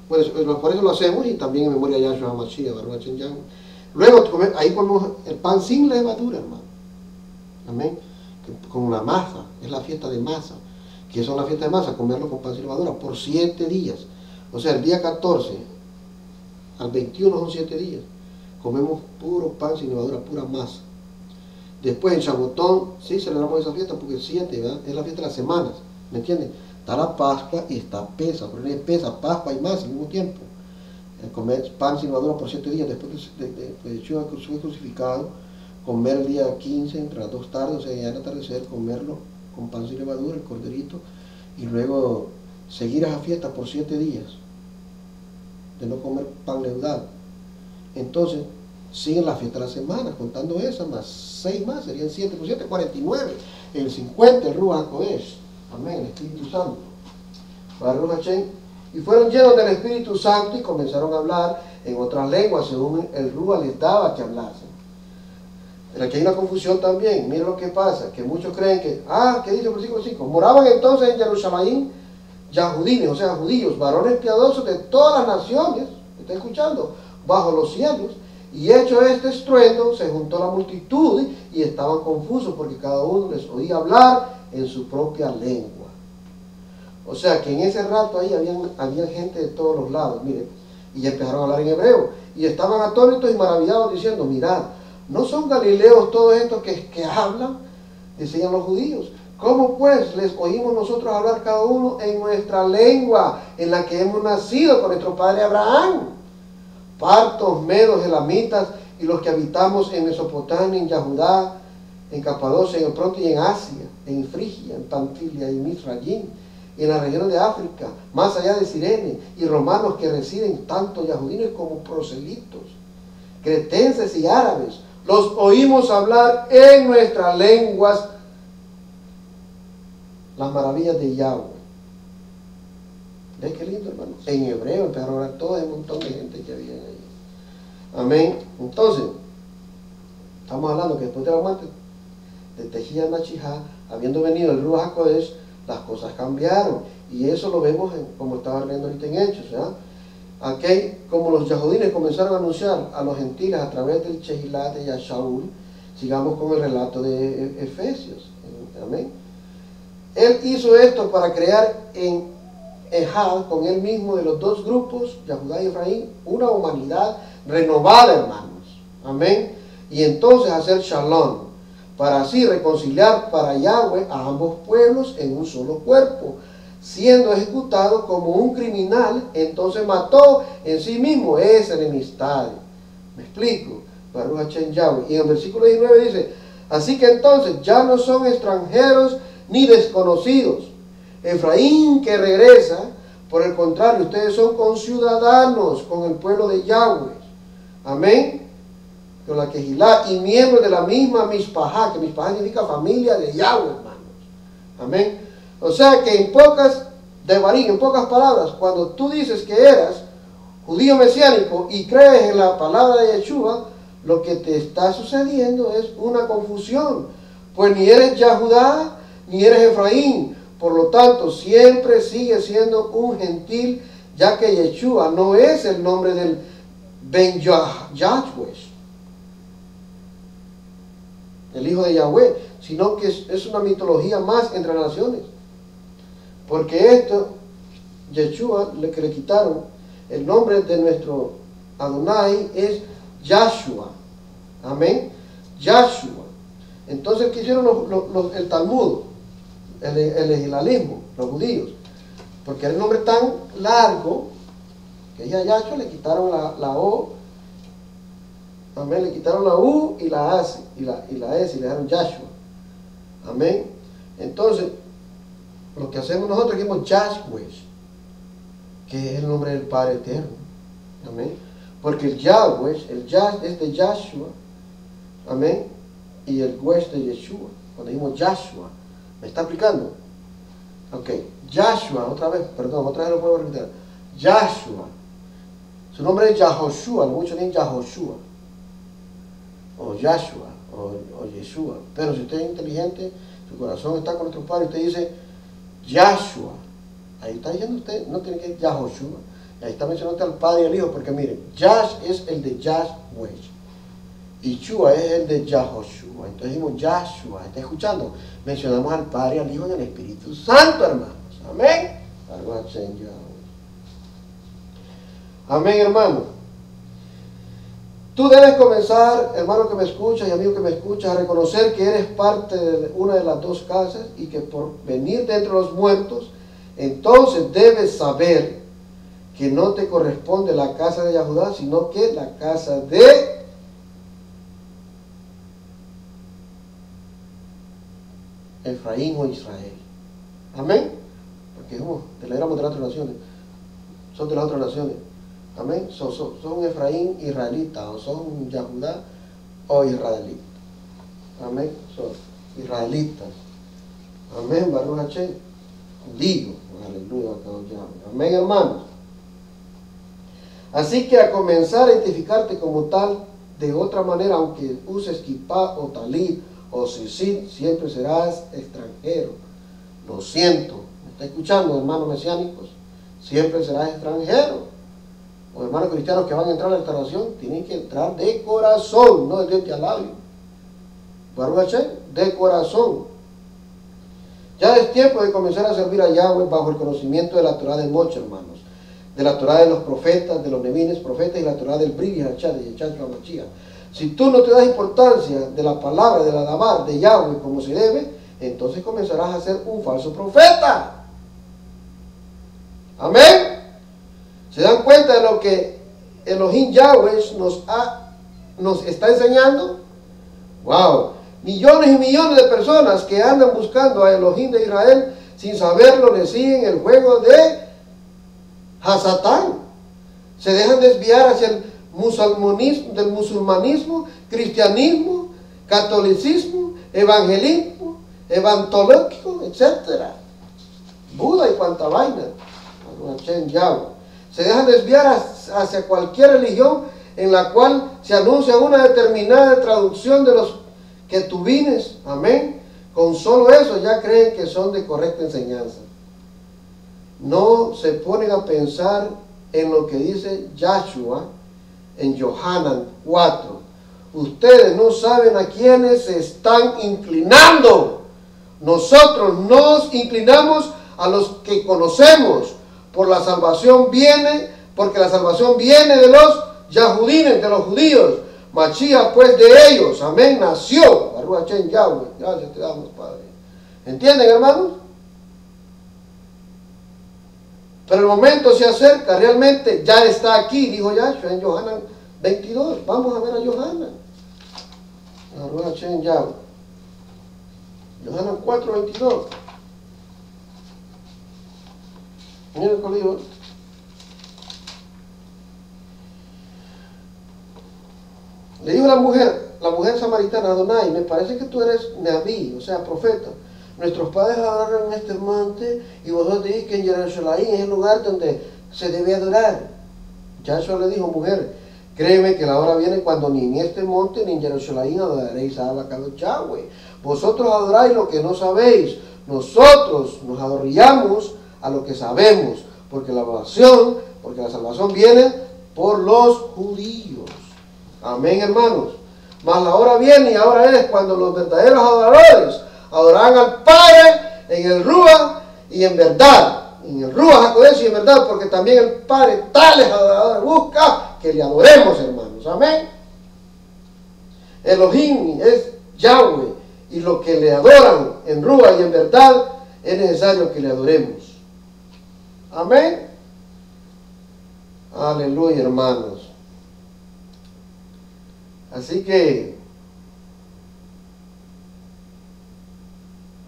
Speaker 1: pues, por eso lo hacemos, y también en memoria de Yahshua Mashiach, Baruch Hashem. Luego ahí ponemos el pan sin levadura, hermano. Amén. Con la masa, es la fiesta de masa. Que son la fiesta de masa, comerlo con pan sin levadura por 7 días. O sea, el día 14 al 21 son 7 días. Comemos puro pan sin levadura, pura masa. Después en Shavuotón, sí celebramos esa fiesta porque 7, ¿verdad? Es la fiesta de las semanas, ¿me entienden? Está la Pascua y está Pesa, pero es Pesa, Pascua y más al mismo tiempo. Comer pan sin levadura por 7 días después de Yeshua fue crucificado, comer el día 15 entre las 2 tardes, o sea, ya al atardecer, comerlo con pan sin levadura, el corderito, y luego seguir esa fiesta por 7 días de no comer pan leudado. Entonces siguen la fiesta de la semana, contando esas, más 6 más, serían 7 por 7, 49, el 50, el Ruach HaKodesh, amén, el Espíritu Santo, Baruch Hashem. Y fueron llenos del Espíritu Santo y comenzaron a hablar en otras lenguas, según el Ruach les daba que hablasen. Pero aquí hay una confusión también. Miren lo que pasa, que muchos creen que, ¿qué dice el versículo 5? Moraban entonces en Jerusalén Yahudines, o sea, judíos, varones piadosos de todas las naciones, ¿me está escuchando?, bajo los cielos. Y hecho este estruendo, se juntó la multitud y estaban confusos porque cada uno les oía hablar en su propia lengua. O sea que en ese rato ahí había gente de todos los lados, miren, y empezaron a hablar en hebreo. Y estaban atónitos y maravillados diciendo, mirad, ¿no son galileos todos estos que hablan? Decían los judíos. ¿Cómo pues les oímos nosotros hablar cada uno en nuestra lengua, en la que hemos nacido con nuestro padre Abraham? Partos, medos, elamitas y los que habitamos en Mesopotamia, en Yahudá, en Capadocia, en el Ponto y en Asia, en Frigia, en Panfilia y Misrayim, en la región de África, más allá de Sirene, y romanos que residen tanto yahudinos como proselitos. cretenses y árabes, los oímos hablar en nuestras lenguas las maravillas de Yahweh. ¿Ves qué lindo, hermano? En hebreo empezaron a hablar todo el montón de gente que había ahí. Amén. Entonces, estamos hablando que después de la muerte de Tejía Machijá, habiendo venido el Ruach HaKodesh, las cosas cambiaron. Y eso lo vemos como estaba leyendo ahorita en Hechos, ¿verdad? Aquí, como los yahudines comenzaron a anunciar a los gentiles a través del Shehilat de Yashaul, sigamos con el relato de Efesios. Amén. Él hizo esto para crear en Ejad, con él mismo, de los dos grupos, Yahudá y Efraín, una humanidad renovada, hermanos. Amén. Y entonces hacer shalom, para así reconciliar para Yahweh a ambos pueblos en un solo cuerpo, siendo ejecutado como un criminal. Entonces mató en sí mismo esa enemistad. ¿Me explico? Baruch Hashem Yahweh. Y en el versículo 19 dice: así que entonces ya no son extranjeros ni desconocidos, Efraín que regresa, por el contrario, ustedes son conciudadanos con el pueblo de Yahweh. Amén. Con la Kehilá y miembros de la misma Mispajá, que Mispajá significa familia de Yahweh, hermanos. Amén. O sea que en pocas palabras, cuando tú dices que eras judío mesiánico y crees en la palabra de Yeshua, lo que te está sucediendo es una confusión, pues ni eres Yahudá ni eres Efraín. Por lo tanto, siempre sigue siendo un gentil, ya que Yeshua no es el nombre del Ben Yahweh, el hijo de Yahweh, sino que es una mitología más entre las naciones. Porque esto, Yeshua, que le quitaron el nombre de nuestro Adonai, es Yahshua. Amén. Yahshua. Entonces, ¿qué hicieron el Talmud? El legisalismo, los judíos, porque era un nombre tan largo que ya Yahshua le quitaron la O, amén, le quitaron la U y la A y la S y le dejaron Yahshua. Amén. Entonces, lo que hacemos nosotros es que decimos Yahweh, que es el nombre del Padre Eterno. Amén. Porque el Yahweh, el Yah es de Yahshua, amén, y el Weh de Yeshua. Cuando decimos Yahshua, ¿me está aplicando? Ok, Yahshua, otra vez lo puedo repetir. Yahshua, su nombre es Yahoshua, muchos dicen Yahoshua, o Yahshua, o Yeshua. Pero si usted es inteligente, su corazón está con nuestro Padre, usted dice Yahshua. Ahí está diciendo usted, no tiene que decir Yahoshua. Ahí está mencionando al Padre y al Hijo, porque miren, Yash es el de Yahweh y Shua es el de Yahoshua. Entonces decimos Yahshua. ¿Está escuchando? Mencionamos al Padre, al Hijo y al Espíritu Santo, hermanos. Amén. Amén, hermano. Tú debes comenzar, hermano que me escuchas y amigo que me escuchas, a reconocer que eres parte de una de las dos casas y que por venir de entre los muertos, entonces debes saber que no te corresponde la casa de Yahudá, sino que la casa de Efraín o Israel. Amén. Porque somos de las otras naciones. Son de las otras naciones. Amén. Son Efraín israelita, o son Yahudá o israelitas. Amén. Son israelitas. Amén. Baruch Hashem. Judío. Aleluya. Amén, hermanos. Así que a comenzar a identificarte como tal, de otra manera, aunque uses kipá o talí o sisit, siempre serás extranjero. Lo siento. ¿Me está escuchando, hermanos mesiánicos? Siempre serás extranjero. Los hermanos cristianos que van a entrar a la restauración tienen que entrar de corazón, no de diente a labio. Baruch Hashem, de corazón. Ya es tiempo de comenzar a servir a Yahweh bajo el conocimiento de la Torah de Moche, hermanos. De la Torah de los profetas, de los nevines profetas y la Torah del Bri Hachá, de Yeshua Mashiach. Si tú no te das importancia de la palabra, de la Dabar, de Yahweh como se debe, entonces comenzarás a ser un falso profeta. Amén. ¿Se dan cuenta de lo que Elohim Yahweh nos está enseñando? Wow. Millones y millones de personas que andan buscando a Elohim de Israel sin saberlo, le siguen el juego de Hasatán. Se dejan desviar hacia el musulmanismo, cristianismo, catolicismo, evangelismo, evangélico, etc. Buda y cuanta vaina. Se dejan desviar hacia cualquier religión en la cual se anuncia una determinada traducción de los ketubines. Amén. Con solo eso ya creen que son de correcta enseñanza. No se ponen a pensar en lo que dice Yahshua en Yohanan 4. Ustedes no saben a quiénes se están inclinando. Nosotros nos inclinamos a los que conocemos, porque la salvación viene de los Yahudines, de los judíos. Mashiach pues de ellos, amén, nació. Baruch Hashem Yahweh, gracias te damos, Padre. ¿Entienden, hermanos? Pero el momento se acerca, realmente ya está aquí, dijo Yahshua en Yohanan 22. Vamos a ver a Yohanan. Baruch Hashem Yahweh. Yohanan 4:22. Miren el colegio. Le dijo la mujer samaritana a Adonai, me parece que tú eres Naví, o sea, profeta. Nuestros padres adoraron en este monte y vosotros decís que en Jerusalén es el lugar donde se debe adorar. Yahshua le dijo, mujer, créeme que la hora viene cuando ni en este monte ni en Jerusalén adoraréis a Abacados Yahweh. Vosotros adoráis lo que no sabéis. Nosotros nos adoríamos a lo que sabemos, porque la salvación viene por los judíos. Amén, hermanos. Mas la hora viene y ahora es cuando los verdaderos adoradores adorarán al Padre en el Ruach y en verdad. En el Ruach HaKodesh y en verdad, porque también el Padre tales adoradores busca que le adoremos, hermanos. Amén. Elohim es Yahweh, y los que le adoran en Ruach y en verdad es necesario que le adoremos. Amén. Aleluya, hermanos. Así que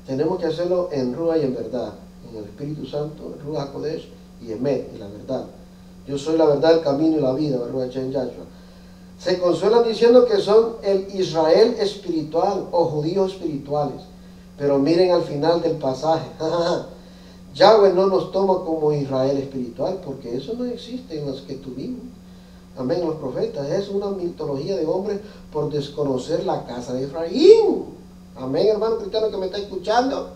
Speaker 1: tenemos que hacerlo en Ruach y en verdad, en el Espíritu Santo, en Ruach HaKodesh y Emet, y la verdad. Yo soy la verdad, el camino y la vida, Baruch Hashem Yahshua. Se consuelan diciendo que son el Israel espiritual o judíos espirituales, pero miren al final del pasaje. Yahweh no nos toma como Israel espiritual, porque eso no existe en los que tuvimos. Amén, los profetas. Es una mitología de hombres por desconocer la casa de Efraín. Amén, hermano cristiano que me está escuchando.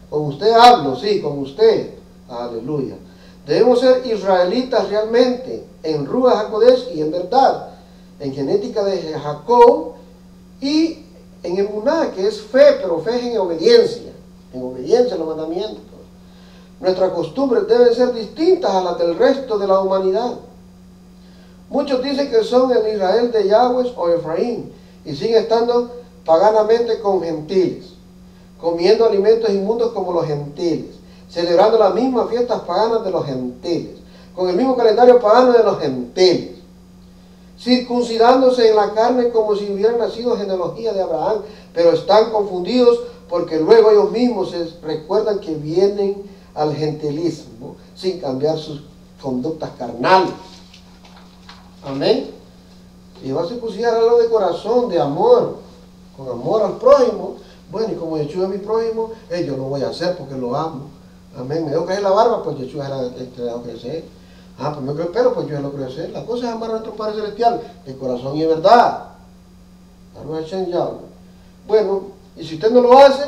Speaker 1: Con usted hablo, sí, con usted. Aleluya. Debemos ser israelitas realmente, en Ruach HaKodesh y en verdad, en genética de Jacob y en emuná, que es fe, pero fe en obediencia a los mandamientos. Nuestras costumbres deben ser distintas a las del resto de la humanidad. Muchos dicen que son el Israel de Yahweh o Efraín y siguen estando paganamente con gentiles, comiendo alimentos inmundos como los gentiles, celebrando las mismas fiestas paganas de los gentiles, con el mismo calendario pagano de los gentiles, circuncidándose en la carne como si hubieran nacido genealogía de Abraham, pero están confundidos porque luego ellos mismos se recuerdan que vienen al gentilismo sin cambiar sus conductas carnales. Amén. Si va a circuncidar algo de corazón, de amor, con amor al prójimo, bueno, y como Yeshua es mi prójimo, yo lo voy a hacer porque lo amo. Amén. Me debo crecer la barba, pues Yeshua se la debo crecer. Pues me creo el pelo, pues yo lo quiero hacer. La cosa es amar a nuestro Padre Celestial, de corazón y de verdad. Bueno, y si usted no lo hace,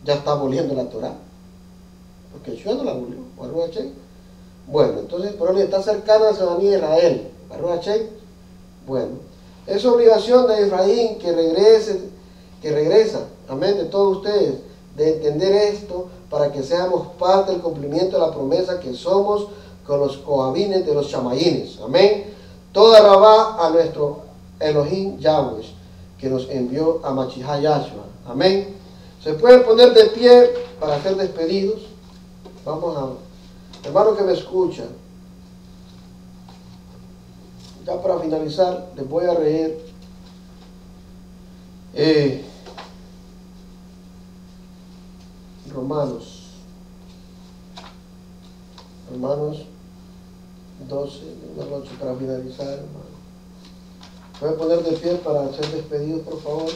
Speaker 1: ya está aboliendo la Torah, porque Yeshua no la abolió. Bueno, entonces por eso está cercana a la ciudadanía de Israel. Bueno, es obligación de Efraín que regresa, amén, de todos ustedes, de entender esto para que seamos parte del cumplimiento de la promesa que somos con los cohabines de los chamayines. Amén. Toda rabá a nuestro Elohim Yahweh, que nos envió a Mashiach Yahshua. Amén. Se pueden poner de pie para ser despedidos. Vamos a... Hermano que me escucha, ya para finalizar, les voy a leer Romanos 12 de la noche para finalizar, hermano. ¿Pueden poner de pie para ser despedidos, por favor?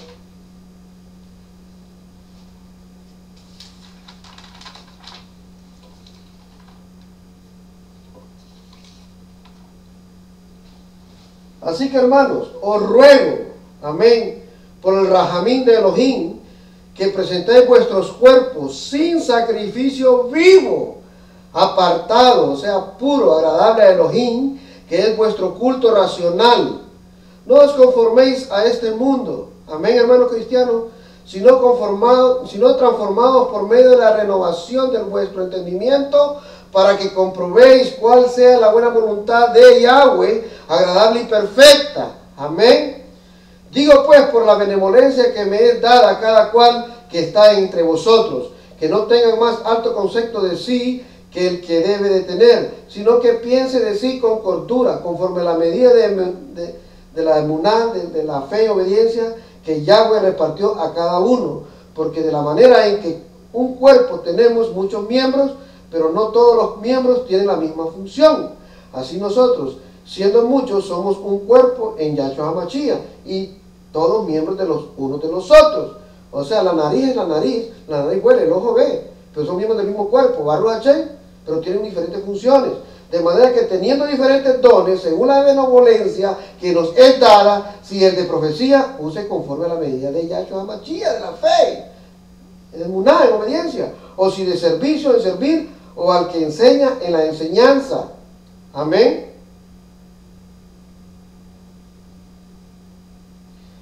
Speaker 1: Así que, hermanos, os ruego, amén, por el rajamín de Elohim, que presentéis vuestros cuerpos sin sacrificio vivo, apartado, o sea, puro, agradable a Elohim, que es vuestro culto racional. No os conforméis a este mundo, amén, hermanos cristianos, sino transformados por medio de la renovación de vuestro entendimiento, para que comprobéis cuál sea la buena voluntad de Yahweh, agradable y perfecta. Amén. Digo pues, por la benevolencia que me es dada a cada cual que está entre vosotros, que no tengan más alto concepto de sí que el que debe de tener, sino que piense de sí con cordura, conforme a la medida de la emuná, de la fe y obediencia que Yahweh repartió a cada uno, porque de la manera en que un cuerpo tenemos muchos miembros, pero no todos los miembros tienen la misma función. Así nosotros, siendo muchos, somos un cuerpo en Yahshua HaMashiach, y todos miembros de los unos de los otros. O sea, la nariz es la nariz huele, el ojo ve, pero son miembros del mismo cuerpo, Baruch Hashem, pero tienen diferentes funciones. De manera que teniendo diferentes dones, según la benevolencia que nos es dada, si el de profecía, use conforme a la medida de Yahshua HaMashiach, de la fe, en emuná, en obediencia, o si de servicio, en servir, o al que enseña en la enseñanza. Amén.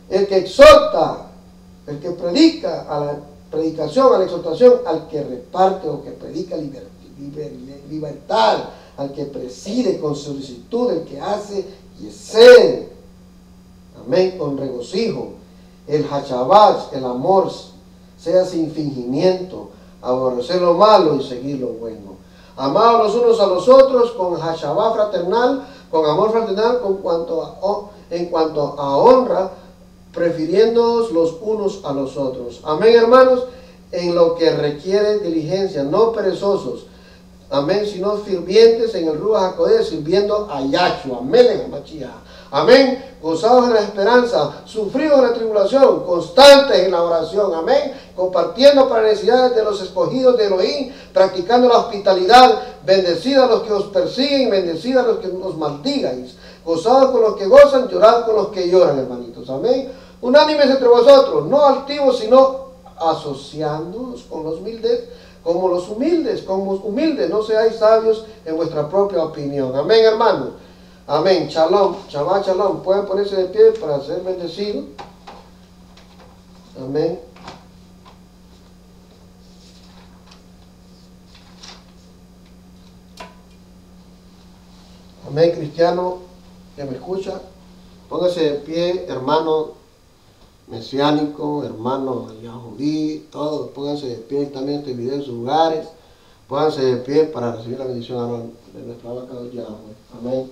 Speaker 1: El que exhorta, el que predica, a la predicación, a la exhortación, al que reparte o que predica libertad, al que preside con solicitud, el que hace yesed. Amén, con regocijo. El hachabaz, el amor, sea sin fingimiento, aborrecer lo malo y seguir lo bueno. Amados los unos a los otros con hashabá fraternal, con amor fraternal, en cuanto a honra, prefiriéndoos los unos a los otros. Amén, hermanos, en lo que requiere diligencia, no perezosos. Amén, sino fervientes en el Ruach HaKodesh, sirviendo a Yahshua, Melech HaMashiach. Amén, gozados en la esperanza, sufridos en la tribulación, constantes en la oración. Amén, compartiendo para necesidades de los escogidos de Elohim, practicando la hospitalidad, bendecida a los que os persiguen, bendecida a los que os maldigáis, gozados con los que gozan, llorad con los que lloran, hermanitos. Amén, unánimes entre vosotros, no altivos, sino asociándonos con los humildes, como humildes, no seáis sabios en vuestra propia opinión. Amén, hermanos. Amén. Shalom, Shabbat Shalom. Pueden ponerse de pie para ser bendecidos. Amén. Amén, cristiano que me escucha. Póngase de pie, hermano mesiánico, hermano yahudí, todos pónganse de pie también este video en sus lugares. Pónganse de pie para recibir la bendición de nuestra vaca de Yahweh. Amén.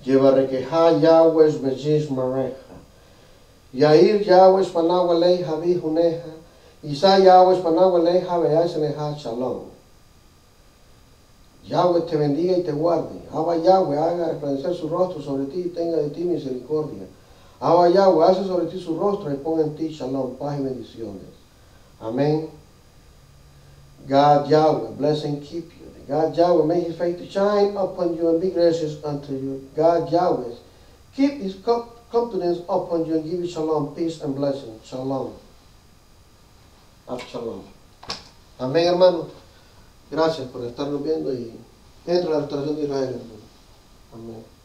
Speaker 1: Yevarekeha Yahweh Bejish Mareja. Yair Yahweh Panaw Aleja Vijuneja. Isa Yahweh Panaw Aleja Beaseneja Shalom. Yahweh te bendiga y te guarde. Abba Yahweh haga resplandecer su rostro sobre ti y tenga de ti misericordia. Abba Yahweh hace sobre ti su rostro y ponga en ti Shalom, paz y bendiciones. Amén. God Yahweh bless and keep you. God Yahweh make his face to shine upon you and be gracious unto you. God Yahweh keep his countenance upon you and give you shalom, peace and blessing. Shalom. Shalom. Amén, hermano. Gracias por estarnos viendo y dentro de la restauración de Israel, hermano. Amén.